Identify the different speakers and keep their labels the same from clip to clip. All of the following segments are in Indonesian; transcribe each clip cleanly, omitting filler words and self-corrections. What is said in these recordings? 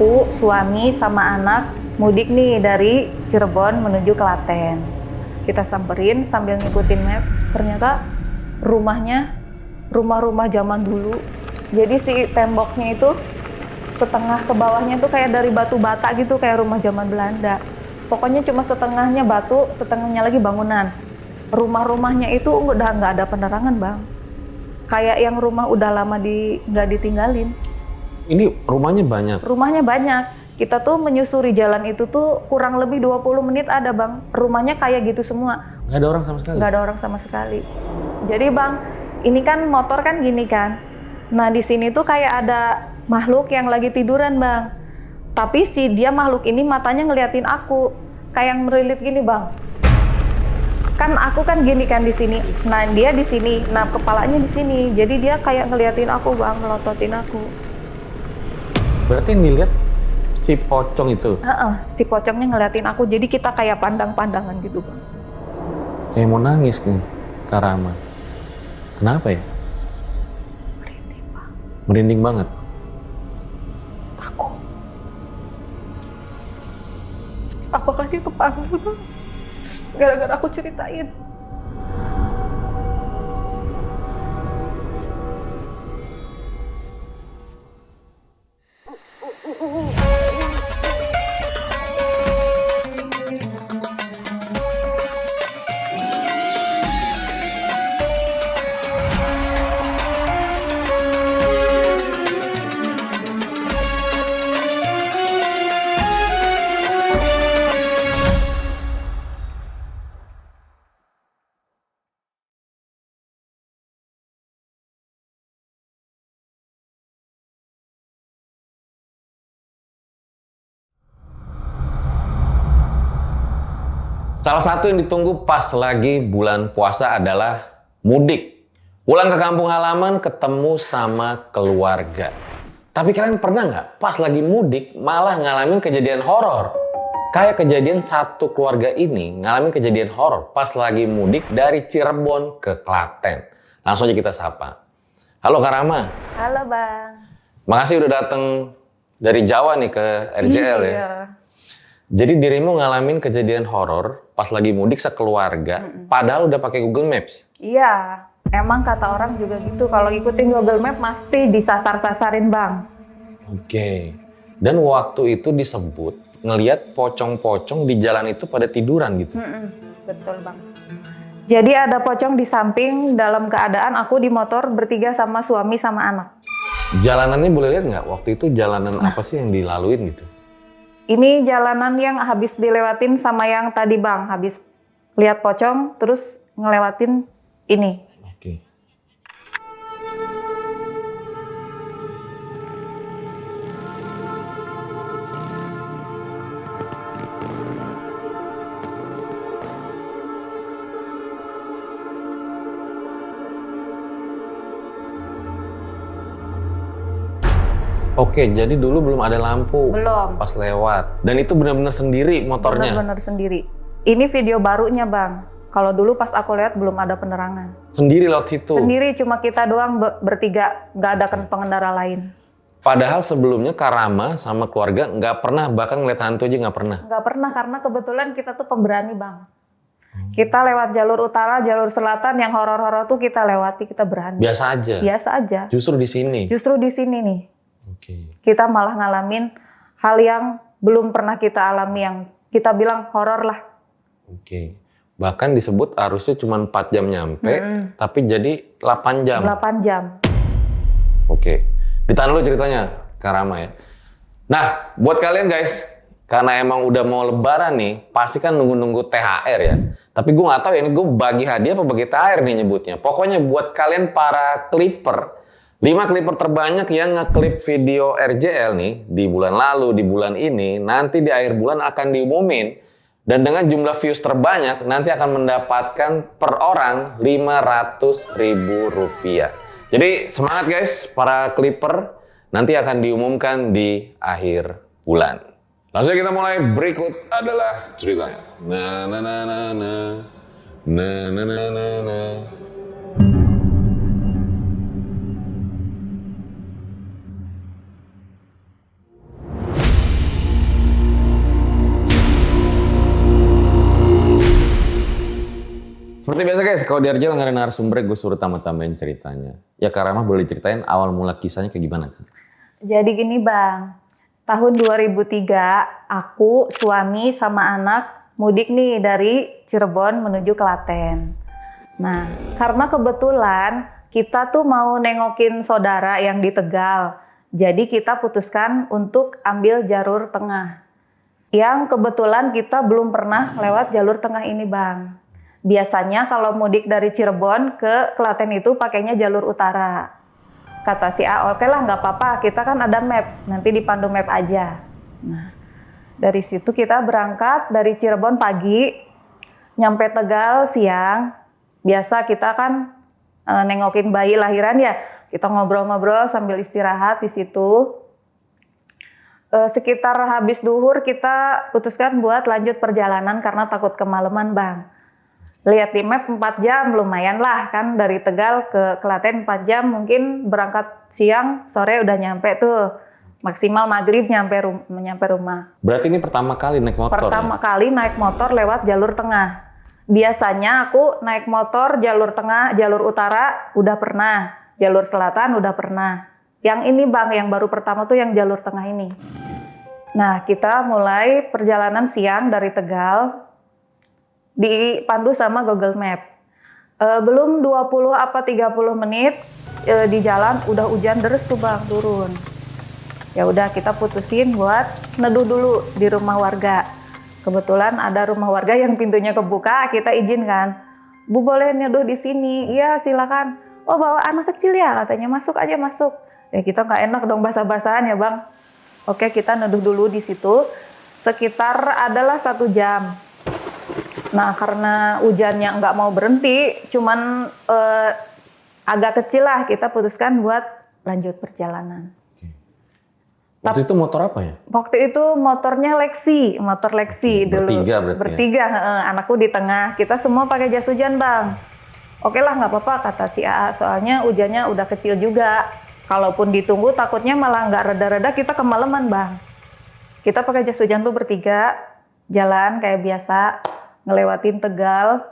Speaker 1: aku, suami, sama anak mudik nih dari Cirebon menuju Klaten. Kita samperin sambil ngikutin map, ternyata rumahnya rumah-rumah zaman dulu. Jadi si temboknya itu setengah ke bawahnya tuh kayak dari batu bata gitu, kayak rumah zaman Belanda. Pokoknya cuma setengahnya batu, setengahnya lagi bangunan. Rumah-rumahnya itu udah nggak ada penerangan, Bang. Kayak yang rumah udah lama nggak ditinggalin.
Speaker 2: Ini rumahnya banyak?
Speaker 1: Rumahnya banyak. Kita tuh menyusuri jalan itu tuh kurang lebih 20 menit ada, Bang. Rumahnya kayak gitu semua.
Speaker 2: Nggak ada orang sama sekali?
Speaker 1: Nggak ada orang sama sekali. Jadi, Bang, ini kan motor kan gini kan. Nah, di sini tuh kayak ada makhluk yang lagi tiduran, Bang. Tapi dia makhluk ini matanya ngeliatin aku. Kayak merilit gini, Bang. Kan aku kan gini kan di sini. Nah, dia di sini. Nah, kepalanya di sini. Jadi dia kayak ngeliatin aku, Bang, melototin aku.
Speaker 2: Berarti yang dilihat si pocong itu?
Speaker 1: Si pocongnya ngeliatin aku. Jadi kita kayak pandang-pandangan gitu, Bang.
Speaker 2: Kayak mau nangis nih, Kak Rama. Kenapa ya?
Speaker 1: Merinding, Bang.
Speaker 2: Merinding banget?
Speaker 1: Takut. Apakah dia kepanggil, Bang? Gara-gara aku ceritain.
Speaker 2: Salah satu yang ditunggu pas lagi bulan puasa adalah mudik. Pulang ke kampung halaman ketemu sama keluarga. Tapi kalian pernah nggak pas lagi mudik malah ngalamin kejadian horor? Kayak kejadian satu keluarga ini ngalamin kejadian horor pas lagi mudik dari Cirebon ke Klaten. Langsung aja kita sapa. Halo Kak Rama.
Speaker 1: Halo, Bang.
Speaker 2: Makasih udah datang dari Jawa nih ke RJL ya.
Speaker 1: Iya.
Speaker 2: Jadi dirimu ngalamin kejadian horor pas lagi mudik sekeluarga, padahal udah pakai Google Maps.
Speaker 1: Iya, emang kata orang juga gitu. Kalau ikutin Google Map pasti disasar-sasarin, Bang.
Speaker 2: Oke. Dan waktu itu disebut ngelihat pocong-pocong di jalan itu pada tiduran gitu.
Speaker 1: Betul, Bang. Jadi ada pocong di samping dalam keadaan aku di motor bertiga sama suami sama anak.
Speaker 2: Jalanannya boleh lihat nggak? Waktu itu jalanan apa sih yang dilaluin gitu?
Speaker 1: Ini jalanan yang habis dilewatin sama yang tadi, Bang. Habis lihat pocong, terus ngelewatin ini.
Speaker 2: Oke. Oke, jadi dulu belum ada lampu.
Speaker 1: Belum.
Speaker 2: Pas lewat. Dan itu benar-benar sendiri motornya?
Speaker 1: Bener-bener sendiri. Ini video barunya, Bang. Kalau dulu pas aku lihat belum ada penerangan.
Speaker 2: Sendiri lewat situ?
Speaker 1: Sendiri, cuma kita doang bertiga. Nggak ada pengendara lain.
Speaker 2: Padahal sebelumnya Kak Rama sama keluarga nggak pernah, bahkan ngeliat hantu aja nggak pernah?
Speaker 1: Nggak pernah, karena kebetulan kita tuh pemberani, Bang. Kita lewat jalur utara, jalur selatan, yang horor-horor tuh kita lewati, kita berani.
Speaker 2: Biasa aja?
Speaker 1: Biasa aja.
Speaker 2: Justru di sini?
Speaker 1: Justru di sini nih.
Speaker 2: Oke.
Speaker 1: Kita malah ngalamin hal yang belum pernah kita alami, yang kita bilang horor lah.
Speaker 2: Oke. Bahkan disebut harusnya cuma 4 jam nyampe, tapi jadi 8 jam?
Speaker 1: 8 jam.
Speaker 2: Oke. Ditahan dulu ceritanya, Kak Rama ya. Nah, buat kalian guys, karena emang udah mau lebaran nih, pasti kan nunggu-nunggu THR ya. Tapi gue nggak tahu ya, ini gue bagi hadiah apa bagi THR nih nyebutnya. Pokoknya buat kalian para clipper, 5 clipper terbanyak yang ngeklip video RJL nih di bulan lalu, di bulan ini, nanti di akhir bulan akan diumumin. Dan dengan jumlah views terbanyak, nanti akan mendapatkan per orang Rp500.000. Jadi semangat guys, para clipper, nanti akan diumumkan di akhir bulan. Langsung kita mulai, berikut adalah ceritanya. Na na na na na. Na na na na na. Seperti biasa guys, kalau di Arjel nggak ada narasumber, gue suruh tambah-tambahin ceritanya. Ya Kak Rama boleh ceritain awal mula kisahnya kayak gimana kan?
Speaker 1: Jadi gini Bang, tahun 2003 aku, suami sama anak mudik nih dari Cirebon menuju Klaten. Nah, karena kebetulan kita tuh mau nengokin saudara yang di Tegal. Jadi kita putuskan untuk ambil jalur tengah. Yang kebetulan kita belum pernah lewat jalur tengah ini Bang. Biasanya kalau mudik dari Cirebon ke Klaten itu pakainya jalur utara. Kata si A, oke lah nggak apa-apa, kita kan ada map, nanti dipandu map aja. Nah, dari situ kita berangkat dari Cirebon pagi, nyampe Tegal siang. Biasa kita kan nengokin bayi lahiran ya, kita ngobrol-ngobrol sambil istirahat di situ. Sekitar habis duhur kita putuskan buat lanjut perjalanan karena takut kemalaman Bang. Lihat di map 4 jam lumayan lah kan, dari Tegal ke Klaten 4 jam, mungkin berangkat siang sore udah nyampe tuh, maksimal maghrib nyampe rumah.
Speaker 2: Berarti ini pertama kali naik motor?
Speaker 1: Pertama kali naik motor lewat jalur tengah. Biasanya aku naik motor jalur tengah, jalur utara udah pernah, jalur selatan udah pernah. Yang ini Bang, yang baru pertama tuh yang jalur tengah ini. Nah, kita mulai perjalanan siang dari Tegal, dipandu sama Google Map. Belum 20 apa 30 menit di jalan udah hujan deras tuh Bang, turun. Ya udah kita putusin buat neduh dulu di rumah warga. Kebetulan ada rumah warga yang pintunya kebuka, kita izinkan. Bu boleh neduh di sini? Iya silakan. Oh bawa anak kecil ya, katanya, masuk aja masuk. Ya kita nggak enak dong basah-basahan ya Bang. Oke, kita neduh dulu di situ. Sekitar adalah 1 jam. Nah, karena hujannya nggak mau berhenti, cuman agak kecil lah, kita putuskan buat lanjut perjalanan.
Speaker 2: Waktu itu motor apa ya?
Speaker 1: Waktu itu motornya Lexi, motor Lexi dulu.
Speaker 2: Bertiga berarti
Speaker 1: Bertiga, anakku di tengah. Kita semua pakai jas hujan Bang. Oke lah nggak apa-apa kata si AA, soalnya hujannya udah kecil juga. Kalaupun ditunggu takutnya malah nggak reda-reda, kita kemalaman Bang. Kita pakai jas hujan tuh bertiga, jalan kayak biasa. Ngelewatin Tegal,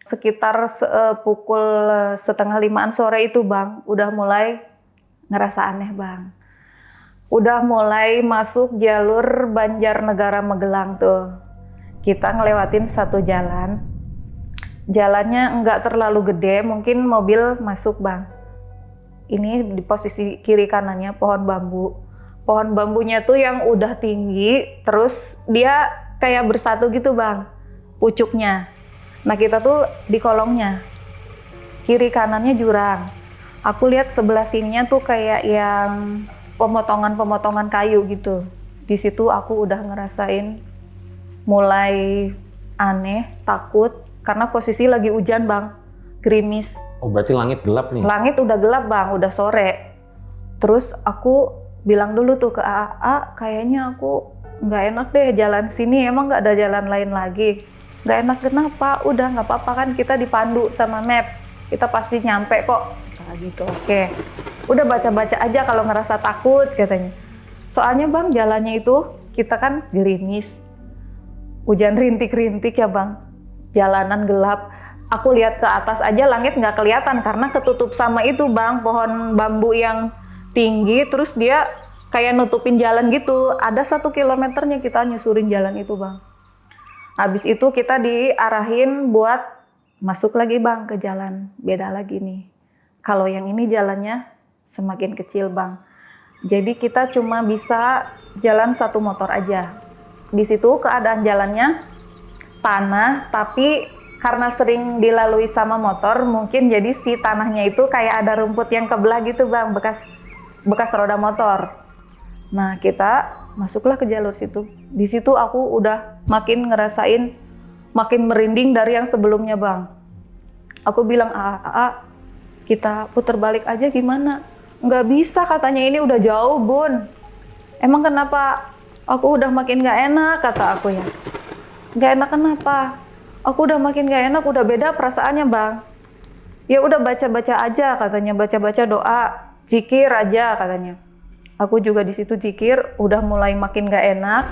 Speaker 1: sekitar pukul 4:30 sore itu Bang, udah mulai ngerasa aneh Bang. Udah mulai masuk jalur Banjarnegara Magelang tuh. Kita ngelewatin satu jalan, jalannya nggak terlalu gede, mungkin mobil masuk Bang. Ini di posisi kiri kanannya pohon bambu. Pohon bambunya tuh yang udah tinggi, terus dia kayak bersatu gitu Bang. Pucuknya. Nah kita tuh di kolongnya, kiri kanannya jurang. Aku lihat sebelah sininya tuh kayak yang pemotongan kayu gitu. Di situ aku udah ngerasain mulai aneh, takut karena posisi lagi hujan Bang, gerimis.
Speaker 2: Oh berarti langit gelap nih?
Speaker 1: Langit udah gelap Bang, udah sore. Terus aku bilang dulu tuh ke AA, kayaknya aku nggak enak deh jalan sini, emang nggak ada jalan lain lagi. Nggak enak kenapa? Udah nggak apa-apa kan kita dipandu sama map, kita pasti nyampe kok. Nah, gitu, oke. Udah baca-baca aja kalau ngerasa takut katanya. Soalnya Bang jalannya itu kita kan gerimis, hujan rintik-rintik ya Bang, jalanan gelap. Aku lihat ke atas aja langit nggak kelihatan karena ketutup sama itu Bang, pohon bambu yang tinggi, terus dia kayak nutupin jalan gitu. Ada 1 kilometernya kita nyusurin jalan itu Bang. Habis itu kita diarahin buat masuk lagi Bang ke jalan beda lagi nih. Kalau yang ini jalannya semakin kecil Bang. Jadi kita cuma bisa jalan 1 motor aja. Di situ keadaan jalannya tanah, tapi karena sering dilalui sama motor, mungkin jadi si tanahnya itu kayak ada rumput yang kebelah gitu Bang, bekas roda motor. Nah kita masuklah ke jalur situ. Di situ aku udah makin ngerasain, makin merinding dari yang sebelumnya Bang. Aku bilang, kita putar balik aja gimana? Nggak bisa katanya, ini udah jauh Bun. Emang kenapa? Aku udah makin nggak enak kata aku ya. Nggak enak kenapa? Aku udah makin nggak enak, udah beda perasaannya Bang. Ya udah baca-baca aja katanya, baca-baca doa, zikir aja katanya. Aku juga di situ zikir, udah mulai makin gak enak.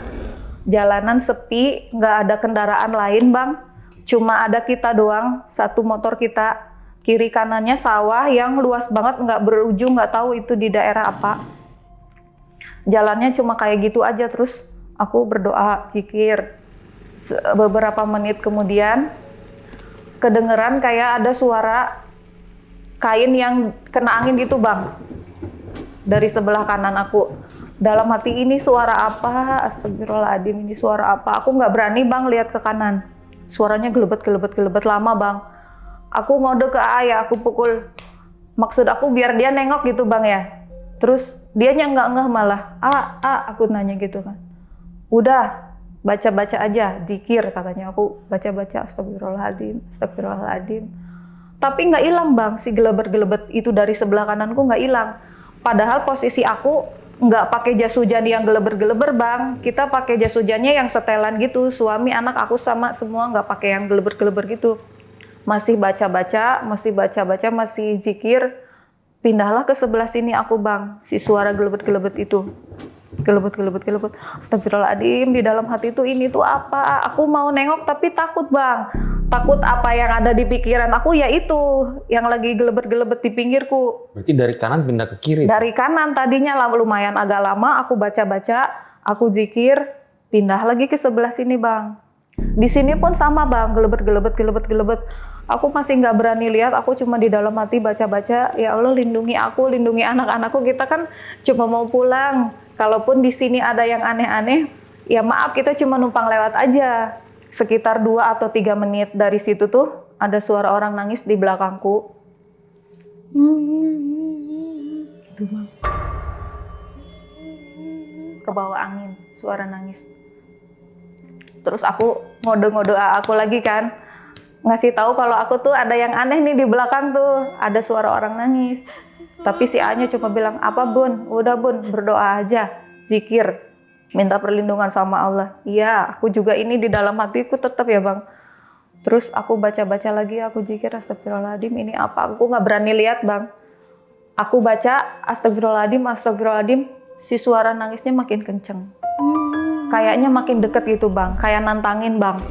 Speaker 1: Jalanan sepi, nggak ada kendaraan lain Bang. Cuma ada kita doang, satu motor kita. Kiri kanannya sawah yang luas banget, nggak berujung, nggak tahu itu di daerah apa. Jalannya cuma kayak gitu aja, terus aku berdoa, zikir. Beberapa menit kemudian, kedengeran kayak ada suara kain yang kena angin gitu bang. Dari sebelah kanan aku. Dalam hati ini suara apa? Astagfirullahaladzim, ini suara apa? Aku nggak berani bang lihat ke kanan. Suaranya gelebet lama bang. Aku ngode ke ayah, aku pukul. Maksud aku biar dia nengok gitu bang ya. Terus dianya nggak ngeh malah. Aku nanya gitu kan. Udah, baca-baca aja, zikir katanya. Aku baca-baca astagfirullahaladzim. Tapi nggak hilang bang, si gelebet-gelebet itu dari sebelah kananku nggak hilang. Padahal posisi aku nggak pakai jas hujan yang geleber-geleber bang, kita pakai jas hujannya yang setelan gitu, suami anak aku sama semua nggak pakai yang geleber-geleber gitu. Masih baca-baca, masih zikir, pindahlah ke sebelah sini aku bang, si suara gelebet-gelebet itu, gelebet. Astagfirullahaladzim, di dalam hati itu ini tuh apa? Aku mau nengok tapi takut bang, takut apa yang ada di pikiran aku ya itu yang lagi gelebet-gelebet di pinggirku.
Speaker 2: Berarti dari kanan pindah ke kiri?
Speaker 1: Dari kanan tadinya lumayan agak lama, aku baca-baca, aku zikir, pindah lagi ke sebelah sini bang. Di sini pun sama bang, gelebet. Aku masih nggak berani lihat, aku cuma di dalam hati baca-baca, ya Allah lindungi aku, lindungi anak-anakku, kita kan cuma mau pulang. Kalaupun di sini ada yang aneh-aneh, ya maaf kita cuma numpang lewat aja. Sekitar 2 atau 3 menit dari situ tuh ada suara orang nangis di belakangku. Gitu bang. Kebawa angin, suara nangis. Terus aku ngode-ngode aku lagi kan, ngasih tahu kalau aku tuh ada yang aneh nih di belakang tuh, ada suara orang nangis. Tapi si A-nya cuma bilang, apa bun? Udah bun, berdoa aja, zikir, minta perlindungan sama Allah. Iya, aku juga ini di dalam hatiku tetap ya bang. Terus aku baca-baca lagi, aku zikir, astagfirullahaladzim, ini apa? Aku nggak berani lihat bang. Aku baca, astagfirullahaladzim, si suara nangisnya makin kenceng. Kayaknya makin deket gitu bang, kayak nantangin bang.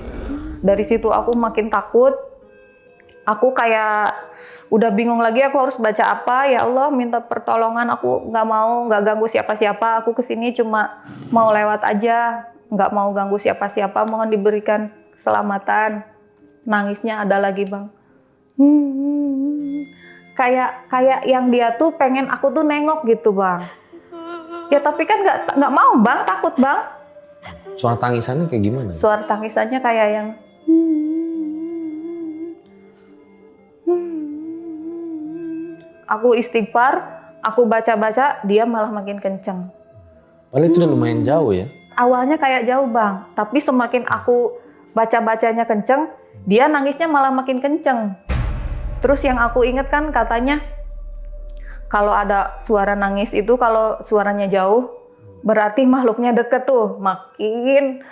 Speaker 1: Dari situ aku makin takut. Aku kayak udah bingung lagi aku harus baca apa. Ya Allah minta pertolongan, aku nggak ganggu siapa-siapa. Aku kesini cuma mau lewat aja, nggak mau ganggu siapa-siapa. Mohon diberikan keselamatan. Nangisnya ada lagi bang. Kayak yang dia tuh pengen aku tuh nengok gitu bang. Ya tapi kan nggak mau bang, takut bang.
Speaker 2: Suara tangisannya kayak gimana?
Speaker 1: Suara tangisannya kayak yang aku istighfar, aku baca-baca, dia malah makin kenceng.
Speaker 2: Padahal itu udah lumayan jauh ya?
Speaker 1: Awalnya kayak jauh bang, tapi semakin aku baca-bacanya kenceng, dia nangisnya malah makin kenceng. Terus yang aku inget kan katanya, kalau ada suara nangis itu kalau suaranya jauh, berarti makhluknya deket tuh. Makin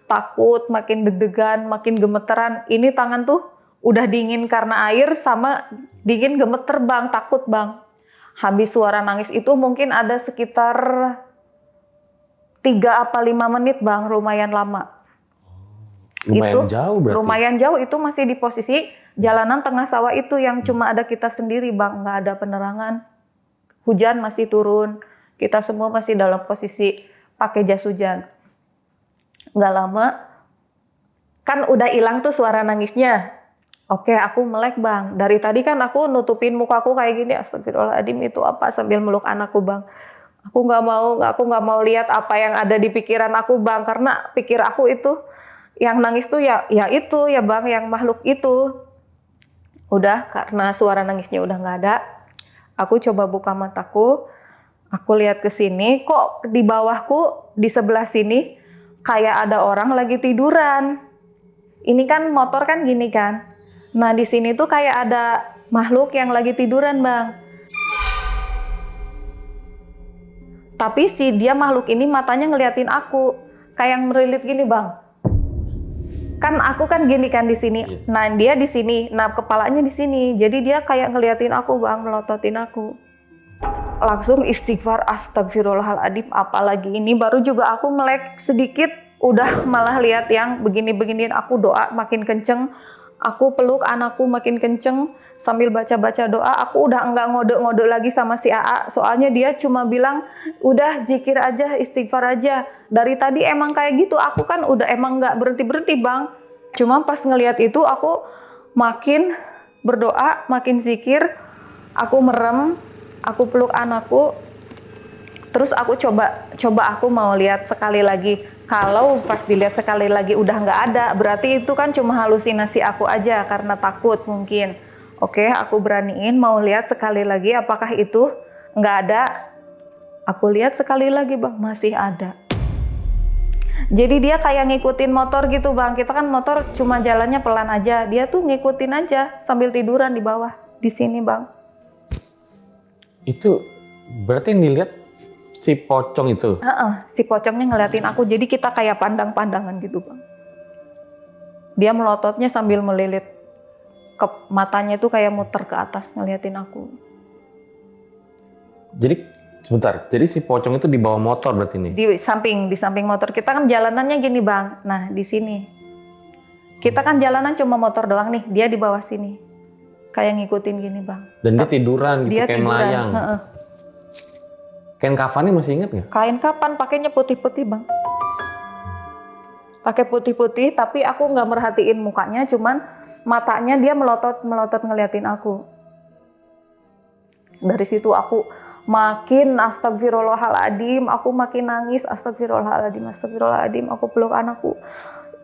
Speaker 1: takut, makin deg-degan, makin gemeteran. Ini tangan tuh udah dingin karena air sama dingin gemeter bang, takut bang. Habis suara nangis itu mungkin ada sekitar 3 apa 5 menit bang, lumayan lama.
Speaker 2: Lumayan
Speaker 1: itu,
Speaker 2: jauh berarti?
Speaker 1: Lumayan jauh, itu masih di posisi jalanan tengah sawah itu yang cuma ada kita sendiri bang, nggak ada penerangan. Hujan masih turun, kita semua masih dalam posisi pakai jas hujan. Nggak lama, kan udah hilang tuh suara nangisnya. Oke, aku melek bang. Dari tadi kan aku nutupin mukaku kayak gini, astagfirullahaladzim itu apa sambil meluk anakku bang. Aku nggak mau lihat apa yang ada di pikiran aku bang, karena pikir aku itu yang nangis tuh ya itu ya bang, yang makhluk itu. Udah, karena suara nangisnya udah nggak ada, aku coba buka mataku, aku lihat ke sini, kok di bawahku di sebelah sini kayak ada orang lagi tiduran. Ini kan motor kan gini kan. Nah di sini tuh kayak ada makhluk yang lagi tiduran bang. Tapi si dia makhluk ini matanya ngeliatin aku, kayak merilit gini bang. Kan aku kan gini kan di sini. Nah dia di sini, nah kepalanya di sini. Jadi dia kayak ngeliatin aku bang, melototin aku. Langsung istighfar, astagfirullahaladzim, apalagi ini baru juga aku melek sedikit, udah malah lihat yang begini-beginiin. Aku doa makin kenceng. Aku peluk anakku makin kenceng sambil baca-baca doa. Aku udah enggak ngode-ngode lagi sama si AA. Soalnya dia cuma bilang, udah zikir aja, istighfar aja. Dari tadi emang kayak gitu. Aku kan udah emang enggak berhenti-berhenti bang. Cuma pas ngelihat itu aku makin berdoa, makin zikir. Aku merem, aku peluk anakku. Terus aku coba aku mau lihat sekali lagi. Kalau pas dilihat sekali lagi udah nggak ada, berarti itu kan cuma halusinasi aku aja karena takut mungkin. Oke, aku beraniin mau lihat sekali lagi apakah itu nggak ada. Aku lihat sekali lagi bang, masih ada. Jadi dia kayak ngikutin motor gitu bang. Kita kan motor cuma jalannya pelan aja. Dia tuh ngikutin aja sambil tiduran di bawah. Di sini bang.
Speaker 2: Itu berarti yang dilihat si pocong itu?
Speaker 1: Si pocongnya ngeliatin aku, jadi kita kayak pandang-pandangan gitu bang. Dia melototnya sambil melilit, matanya tuh kayak muter ke atas ngeliatin aku.
Speaker 2: Jadi sebentar, jadi si pocong itu di bawah motor berarti nih?
Speaker 1: Di samping motor. Kita kan jalanannya gini bang, nah di sini. Kita kan jalanan cuma motor doang nih, dia di bawah sini. Kayak ngikutin gini bang.
Speaker 2: Dan dia tiduran gitu,
Speaker 1: Dia
Speaker 2: kayak
Speaker 1: tiduran.
Speaker 2: melayang? Kain kafannya masih inget nggak?
Speaker 1: Kain kapan pakainya putih-putih bang. Pakai putih-putih, tapi aku nggak merhatiin mukanya, cuman matanya dia melotot ngeliatin aku. Dari situ aku makin astagfirullahaladzim, aku makin nangis, astagfirullahaladzim, aku peluk anakku.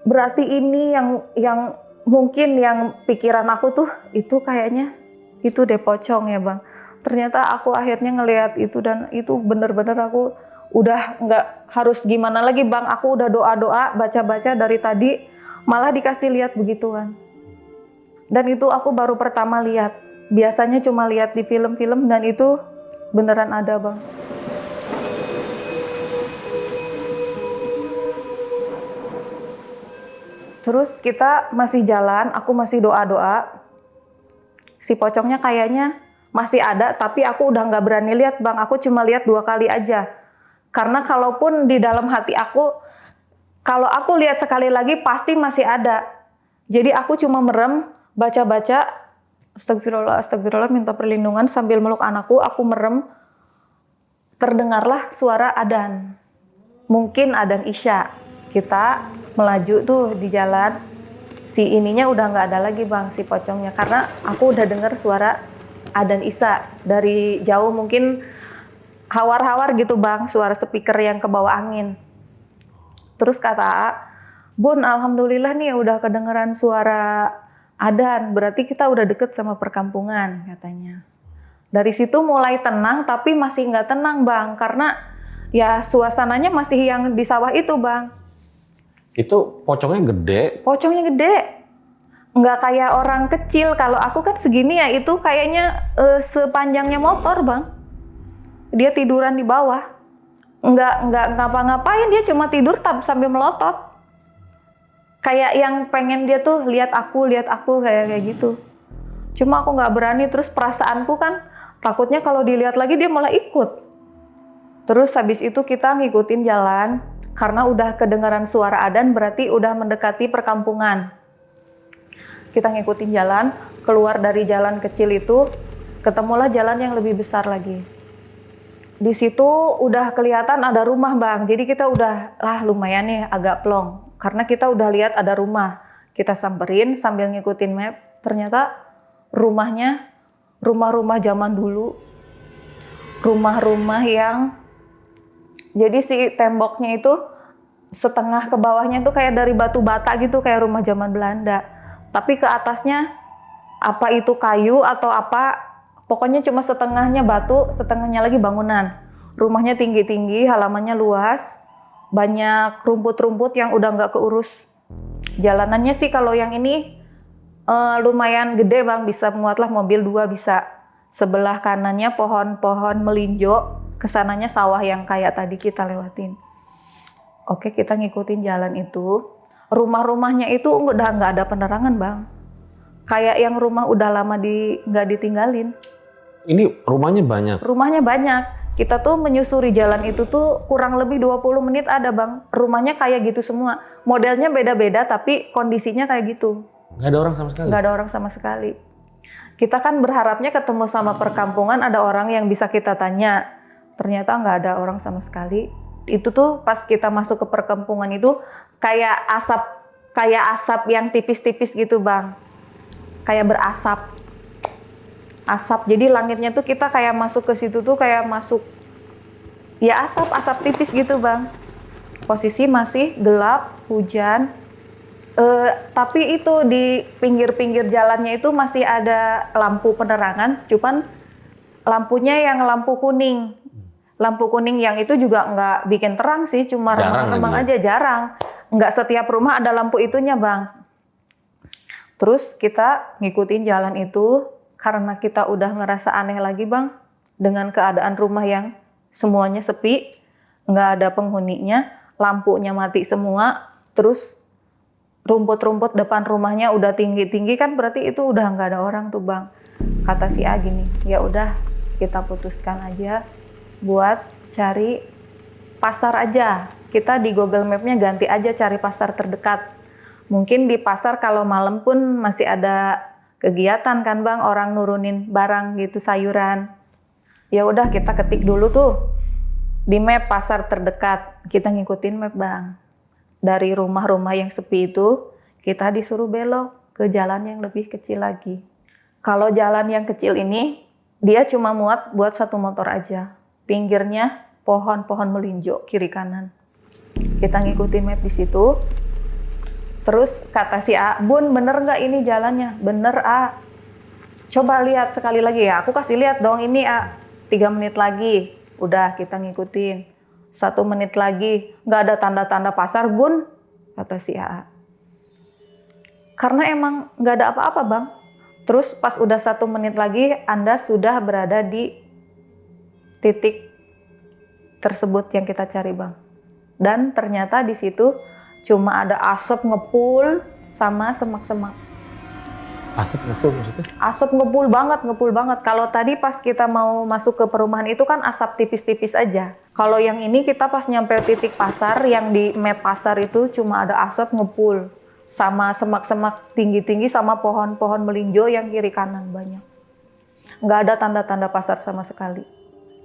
Speaker 1: Berarti ini yang mungkin yang pikiran aku tuh itu kayaknya itu deh pocong ya bang. Ternyata aku akhirnya ngelihat itu dan itu bener-bener aku udah nggak harus gimana lagi bang. Aku udah doa-doa, baca-baca dari tadi malah dikasih lihat begituan. Dan itu aku baru pertama lihat. Biasanya cuma lihat di film-film dan itu beneran ada bang. Terus kita masih jalan, aku masih doa-doa. Si pocongnya kayaknya masih ada, tapi aku udah nggak berani lihat bang. Aku cuma lihat 2 kali aja. Karena kalaupun di dalam hati aku, kalau aku lihat sekali lagi pasti masih ada. Jadi aku cuma merem, baca-baca, astagfirullah, minta perlindungan sambil meluk anakku. Aku merem, terdengarlah suara adzan. Mungkin adzan Isya. Kita melaju tuh di jalan. Si ininya udah nggak ada lagi bang, si pocongnya. Karena aku udah dengar suara adzan Isya dari jauh, mungkin hawar-hawar gitu bang, suara speaker yang ke bawah angin. Terus kata Bun, alhamdulillah nih udah kedengeran suara adzan, berarti kita udah deket sama perkampungan katanya. Dari situ mulai tenang, tapi masih nggak tenang bang, karena ya suasananya masih yang di sawah itu bang.
Speaker 2: Itu pocongnya gede?
Speaker 1: Pocongnya gede. Nggak kayak orang kecil. Kalau aku kan segini ya, itu kayaknya sepanjangnya motor bang. Dia tiduran di bawah. Nggak ngapa-ngapain, dia cuma tidur sambil melotot. Kayak yang pengen dia tuh lihat aku kayak gitu. Cuma aku nggak berani, terus perasaanku kan takutnya kalau dilihat lagi dia malah ikut. Terus habis itu kita ngikutin jalan, karena udah kedengaran suara adzan berarti udah mendekati perkampungan. Kita ngikutin jalan, keluar dari jalan kecil itu, ketemulah jalan yang lebih besar lagi. Di situ udah kelihatan ada rumah bang, jadi kita udah lumayan nih agak plong. Karena kita udah lihat ada rumah. Kita samperin sambil ngikutin map, ternyata rumahnya rumah-rumah zaman dulu. Rumah-rumah yang, jadi si temboknya itu setengah ke bawahnya tuh kayak dari batu bata gitu, kayak rumah zaman Belanda. Tapi ke atasnya apa itu kayu atau apa, pokoknya cuma setengahnya batu, setengahnya lagi bangunan. Rumahnya tinggi-tinggi, halamannya luas, banyak rumput-rumput yang udah nggak keurus. Jalanannya sih kalau yang ini lumayan gede bang, bisa muatlah mobil 2 bisa. Sebelah kanannya pohon-pohon melinjo, kesananya sawah yang kayak tadi kita lewatin. Oke, kita ngikutin jalan itu. Rumah-rumahnya itu udah nggak ada penerangan bang. Kayak yang rumah udah lama nggak ditinggalin.
Speaker 2: Ini rumahnya banyak?
Speaker 1: Rumahnya banyak. Kita tuh menyusuri jalan itu tuh kurang lebih 20 menit ada bang. Rumahnya kayak gitu semua. Modelnya beda-beda tapi kondisinya kayak gitu.
Speaker 2: Nggak ada orang sama sekali?
Speaker 1: Nggak ada orang sama sekali. Kita kan berharapnya ketemu sama perkampungan ada orang yang bisa kita tanya. Ternyata nggak ada orang sama sekali. Itu tuh pas kita masuk ke perkampungan itu kayak asap yang tipis-tipis gitu Bang. Kayak berasap. Asap. Jadi langitnya tuh kita kayak masuk ke situ tuh kayak masuk ya asap tipis gitu Bang. Posisi masih gelap, hujan. Tapi itu di pinggir-pinggir jalannya itu masih ada lampu penerangan, cuman lampunya yang lampu kuning. Lampu kuning yang itu juga nggak bikin terang sih, cuma remang-remang aja, jarang. Nggak setiap rumah ada lampu itunya Bang. Terus kita ngikutin jalan itu, karena kita udah ngerasa aneh lagi Bang, dengan keadaan rumah yang semuanya sepi, nggak ada penghuninya, lampunya mati semua, terus rumput-rumput depan rumahnya udah tinggi-tinggi kan berarti itu udah nggak ada orang tuh Bang. Kata si A gini, ya udah kita putuskan aja buat cari pasar aja. Kita di Google Map-nya ganti aja cari pasar terdekat. Mungkin di pasar kalau malam pun masih ada kegiatan kan Bang, orang nurunin barang gitu, sayuran. Ya udah kita ketik dulu tuh di map pasar terdekat. Kita ngikutin map Bang. Dari rumah-rumah yang sepi itu, kita disuruh belok ke jalan yang lebih kecil lagi. Kalau jalan yang kecil ini, dia cuma muat buat satu motor aja. Pinggirnya pohon-pohon melinjo kiri kanan. Kita ngikutin map di situ. Terus kata si A, Bun bener nggak ini jalannya? Bener A. Coba lihat sekali lagi ya. Aku kasih lihat dong ini A. 3 menit lagi. Udah kita ngikutin. 1 menit lagi, nggak ada tanda-tanda pasar Bun, kata si AA. Karena emang nggak ada apa-apa Bang. Terus pas udah 1 menit lagi, Anda sudah berada di titik tersebut yang kita cari Bang. Dan ternyata di situ cuma ada asap ngepul sama semak-semak.
Speaker 2: Asap ngepul maksudnya?
Speaker 1: Asap ngepul banget. Kalau tadi pas kita mau masuk ke perumahan itu kan asap tipis-tipis aja. Kalau yang ini kita pas nyampe titik pasar, yang di map pasar itu cuma ada asap ngepul. Sama semak-semak tinggi-tinggi sama pohon-pohon melinjo yang kiri kanan banyak. Nggak ada tanda-tanda pasar sama sekali.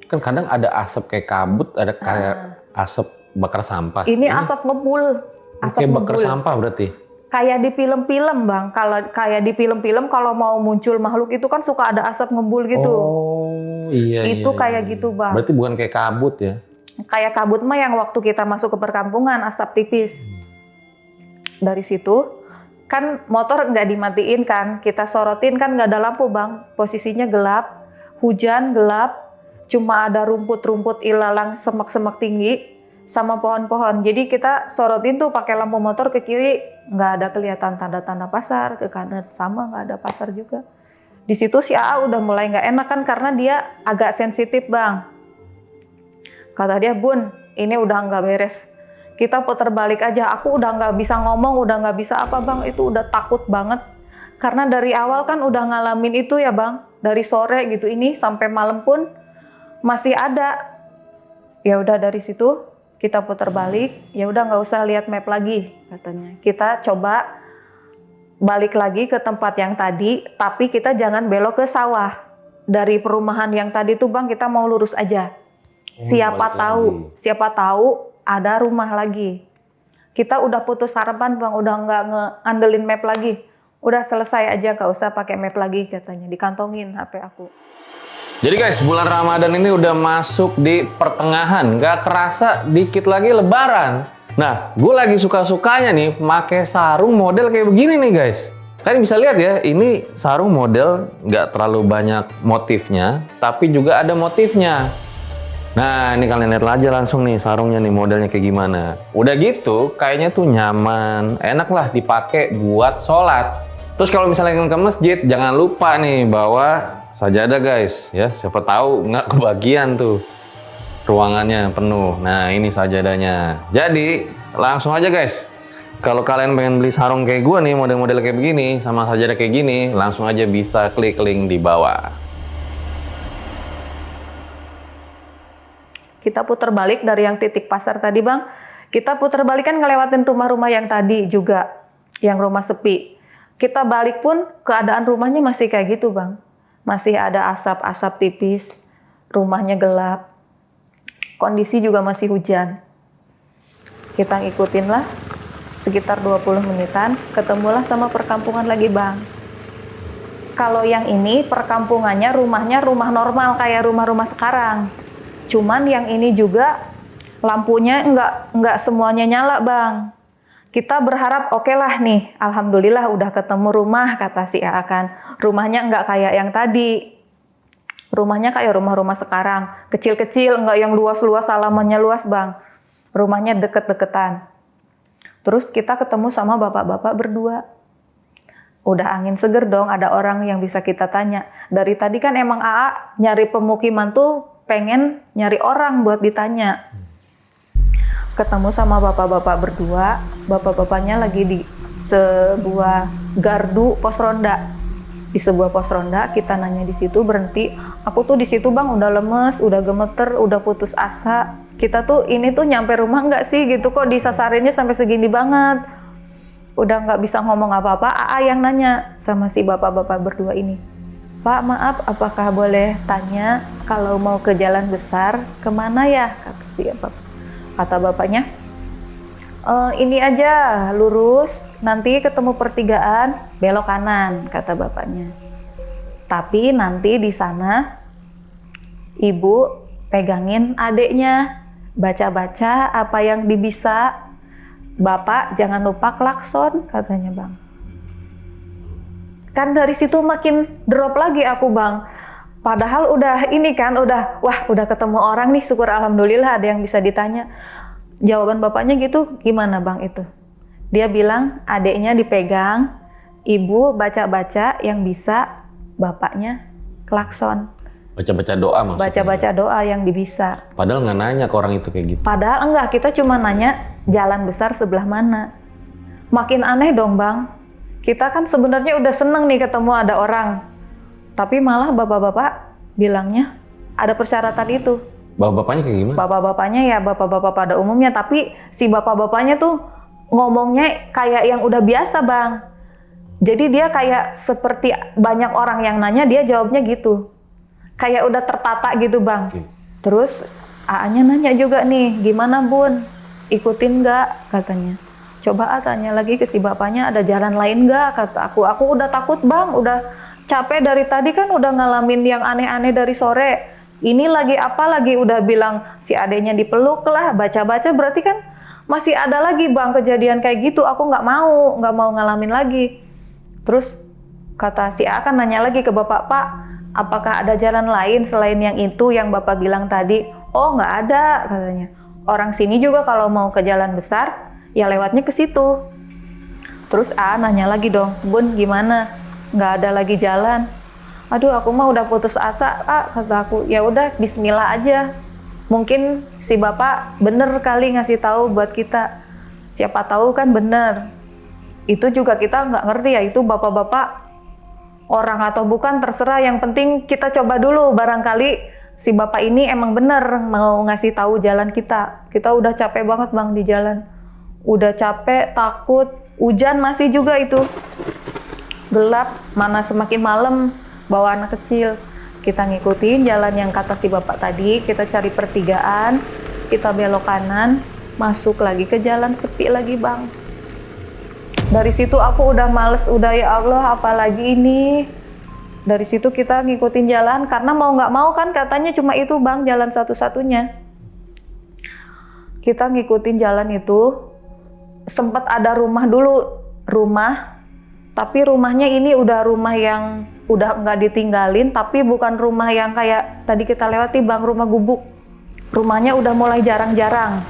Speaker 2: Kan kadang ada asap kayak kabut, ada kayak asap bakar sampah.
Speaker 1: Ini asap ngepul.
Speaker 2: Kayak bakar sampah berarti?
Speaker 1: Kayak di film-film Bang, kalau kayak di film-film kalau mau muncul makhluk itu kan suka ada asap ngebul gitu.
Speaker 2: Oh iya.
Speaker 1: Itu kayak gitu Bang.
Speaker 2: Berarti bukan kayak kabut ya?
Speaker 1: Kayak kabut mah yang waktu kita masuk ke perkampungan asap tipis. Dari situ kan motor nggak dimatiin kan, kita sorotin kan nggak ada lampu Bang. Posisinya gelap, hujan gelap, cuma ada rumput-rumput ilalang, semak-semak tinggi sama pohon-pohon. Jadi kita sorotin tuh pakai lampu motor ke kiri, nggak ada kelihatan tanda-tanda pasar, ke kanan sama nggak ada pasar juga. Di situ si AA udah mulai nggak enak kan karena dia agak sensitif Bang. Kata dia, Bun, ini udah nggak beres. Kita putar balik aja. Aku udah nggak bisa ngomong, udah nggak bisa apa Bang. Itu udah takut banget. Karena dari awal kan udah ngalamin itu ya Bang. Dari sore gitu ini sampai malam pun masih ada. Ya udah dari situ kita putar balik, ya udah nggak usah lihat map lagi katanya. Kita coba balik lagi ke tempat yang tadi, tapi kita jangan belok ke sawah. Dari perumahan yang tadi tuh Bang, kita mau lurus aja. Siapa tahu ada rumah lagi. Kita udah putus harapan Bang, udah nggak ngandelin map lagi. Udah selesai aja, nggak usah pakai map lagi katanya. Dikantongin HP aku.
Speaker 2: Jadi guys, bulan Ramadan ini udah masuk di pertengahan. Gak kerasa dikit lagi lebaran. Nah, gue lagi suka-sukanya nih pakai sarung model kayak begini nih guys. Kalian bisa lihat ya, ini sarung model gak terlalu banyak motifnya, tapi juga ada motifnya. Nah, ini kalian lihat aja langsung nih sarungnya nih modelnya kayak gimana. Udah gitu, kayaknya tuh nyaman, enak lah dipakai buat sholat. Terus kalau misalnya ke masjid, jangan lupa nih bawa sajadah guys, ya siapa tahu nggak kebagian tuh ruangannya penuh. Nah ini sajadahnya. Jadi langsung aja guys, kalau kalian pengen beli sarung kayak gue nih, model-model kayak begini sama sajadah kayak gini, langsung aja bisa klik link di bawah.
Speaker 1: Kita putar balik dari yang titik pasar tadi Bang. Kita putar balik kan ngelewatin rumah-rumah yang tadi juga, yang rumah sepi. Kita balik pun keadaan rumahnya masih kayak gitu Bang. Masih ada asap-asap tipis, rumahnya gelap, kondisi juga masih hujan. Kita ngikutin lah, sekitar 20 menitan, ketemulah sama perkampungan lagi Bang. Kalau yang ini perkampungannya rumahnya rumah normal kayak rumah-rumah sekarang. Cuman yang ini juga lampunya nggak semuanya nyala Bang. Kita berharap oke lah nih, alhamdulillah udah ketemu rumah, kata si A kan. Rumahnya nggak kayak yang tadi. Rumahnya kayak rumah-rumah sekarang. Kecil-kecil, nggak yang luas-luas, halamannya luas Bang. Rumahnya deket-deketan. Terus kita ketemu sama bapak-bapak berdua. Udah angin seger dong, ada orang yang bisa kita tanya. Dari tadi kan emang AA nyari pemukiman tuh pengen nyari orang buat ditanya. Ketemu sama bapak-bapak berdua, bapak-bapaknya lagi di sebuah gardu pos ronda. Di sebuah pos ronda, kita nanya di situ, berhenti. Aku tuh di situ Bang udah lemes, udah gemeter, udah putus asa. Kita tuh ini tuh nyampe rumah nggak sih gitu, kok disasarinnya sampai segini banget. Udah nggak bisa ngomong apa-apa, AA yang nanya sama si bapak-bapak berdua ini. Pak maaf, apakah boleh tanya kalau mau ke jalan besar kemana ya? Kata si bapak. Kata bapaknya, ini aja lurus, nanti ketemu pertigaan, belok kanan, kata bapaknya. Tapi nanti di sana ibu pegangin adeknya, baca-baca apa yang dibisa. Bapak jangan lupa klakson, katanya Bang. Kan dari situ makin drop lagi aku Bang. Padahal udah ini kan, udah ketemu orang nih, syukur alhamdulillah ada yang bisa ditanya. Jawaban bapaknya gitu, gimana Bang itu? Dia bilang adeknya dipegang, ibu baca-baca yang bisa, bapaknya klakson.
Speaker 2: Baca-baca doa maksudnya?
Speaker 1: Baca-baca doa yang dibisa.
Speaker 2: Padahal nggak nanya ke orang itu kayak gitu?
Speaker 1: Padahal enggak, kita cuma nanya jalan besar sebelah mana. Makin aneh dong Bang. Kita kan sebenarnya udah seneng nih ketemu ada orang. Tapi malah bapak-bapak bilangnya ada persyaratan itu.
Speaker 2: Bapak-bapaknya kayak gimana?
Speaker 1: Bapak-bapaknya ya bapak-bapak pada umumnya, tapi si bapak-bapaknya tuh ngomongnya kayak yang udah biasa Bang. Jadi dia kayak seperti banyak orang yang nanya, dia jawabnya gitu. Kayak udah tertata gitu Bang.
Speaker 2: Oke.
Speaker 1: Terus AA-nya nanya juga nih, gimana Bun? Ikutin nggak? Katanya. Coba tanya lagi ke si bapaknya, ada jalan lain nggak? Kata aku udah takut Bang, udah capek dari tadi kan udah ngalamin yang aneh-aneh dari sore. Ini lagi apa lagi, udah bilang si adeknya dipeluk lah, baca-baca, berarti kan masih ada lagi Bang kejadian kayak gitu. Aku nggak mau ngalamin lagi. Terus kata si A kan nanya lagi ke bapak, Pak, apakah ada jalan lain selain yang itu yang bapak bilang tadi? Oh nggak ada, katanya. Orang sini juga kalau mau ke jalan besar, ya lewatnya ke situ. Terus A nanya lagi dong, Bun gimana? Nggak ada lagi jalan. Aduh aku mah udah putus asa, kata aku. Ya udah bismillah aja. Mungkin si bapak bener kali ngasih tahu buat kita. Siapa tahu kan bener. Itu juga kita nggak ngerti ya, itu bapak-bapak orang atau bukan terserah, yang penting kita coba dulu, barangkali si bapak ini emang bener mau ngasih tahu jalan kita. Kita udah capek banget Bang di jalan. Udah capek, takut, hujan masih juga itu. Gelap, mana semakin malam, bawa anak kecil. Kita ngikutin jalan yang kata si bapak tadi, kita cari pertigaan, kita belok kanan, masuk lagi ke jalan sepi lagi Bang. Dari situ aku udah males, udah ya Allah apalagi ini. Dari situ kita ngikutin jalan, karena mau nggak mau kan katanya cuma itu Bang jalan satu-satunya. Kita ngikutin jalan itu, sempat ada rumah dulu, tapi rumahnya ini udah rumah yang udah nggak ditinggalin, tapi bukan rumah yang kayak tadi kita lewati Bang, rumah gubuk. Rumahnya udah mulai jarang-jarang.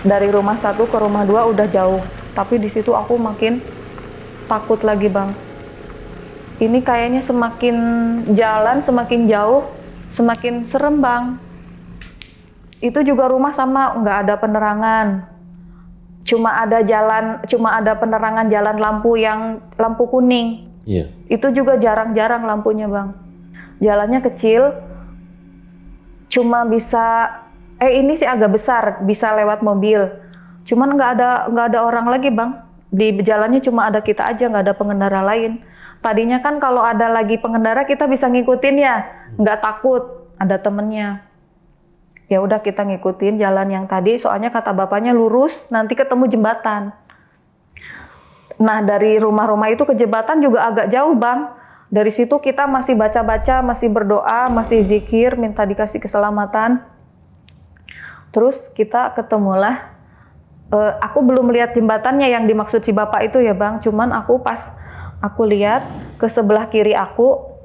Speaker 1: Dari rumah 1 ke rumah 2 udah jauh. Tapi di situ aku makin takut lagi Bang. Ini kayaknya semakin jalan, semakin jauh, semakin serem Bang. Itu juga rumah sama nggak ada penerangan. Cuma ada penerangan jalan lampu kuning.
Speaker 2: Iya.
Speaker 1: Itu juga jarang-jarang lampunya Bang. Jalannya kecil, cuma bisa, ini sih agak besar, bisa lewat mobil. Cuman nggak ada orang lagi Bang. Di jalannya cuma ada kita aja, nggak ada pengendara lain. Tadinya kan kalau ada lagi pengendara kita bisa ngikutin ya, nggak takut, ada temennya. Ya udah kita ngikutin jalan yang tadi, soalnya kata bapaknya lurus, nanti ketemu jembatan. Nah dari rumah-rumah itu ke jembatan juga agak jauh bang. Dari situ kita masih baca-baca, masih berdoa, masih zikir, minta dikasih keselamatan. Terus kita ketemulah, aku belum lihat jembatannya yang dimaksud si bapak itu ya bang, cuman aku lihat ke sebelah kiri aku,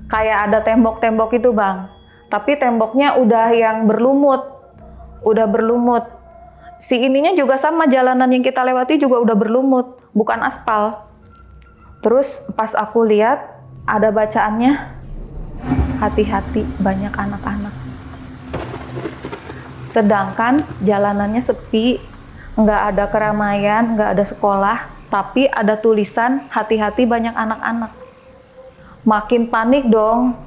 Speaker 1: kayak ada tembok-tembok itu bang. Tapi temboknya udah yang berlumut. Si ininya juga sama, jalanan yang kita lewati juga udah berlumut, bukan aspal. Terus pas aku lihat ada bacaannya, hati-hati banyak anak-anak. Sedangkan jalanannya sepi, nggak ada keramaian, nggak ada sekolah, tapi ada tulisan hati-hati banyak anak-anak. Makin panik dong,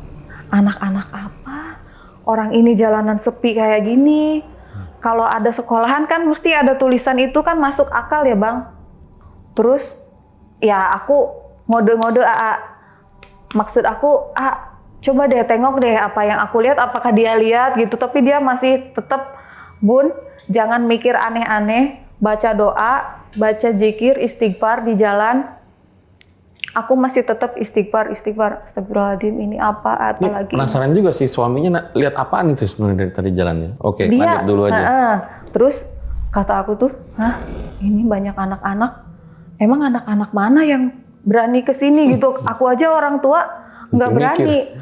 Speaker 1: anak-anak apa? Orang ini jalanan sepi kayak gini. Kalau ada sekolahan kan mesti ada tulisan itu kan masuk akal ya bang. Terus ya aku ngode-ngode maksud aku coba deh tengok deh apa yang aku lihat, apakah dia lihat gitu. Tapi dia masih tetap, bun jangan mikir aneh-aneh, baca doa, baca zikir, istighfar di jalan. Aku masih tetap istighfar, astagfirullahaladzim, ini apa lagi.
Speaker 2: Penasaran juga sih suaminya lihat apaan itu sebenarnya dari tadi jalannya. Oke,
Speaker 1: dia,
Speaker 2: lanjut dulu aja.
Speaker 1: Terus kata aku tuh, ini banyak anak-anak. Emang anak-anak mana yang berani kesini gitu? Aku aja orang tua nggak berani.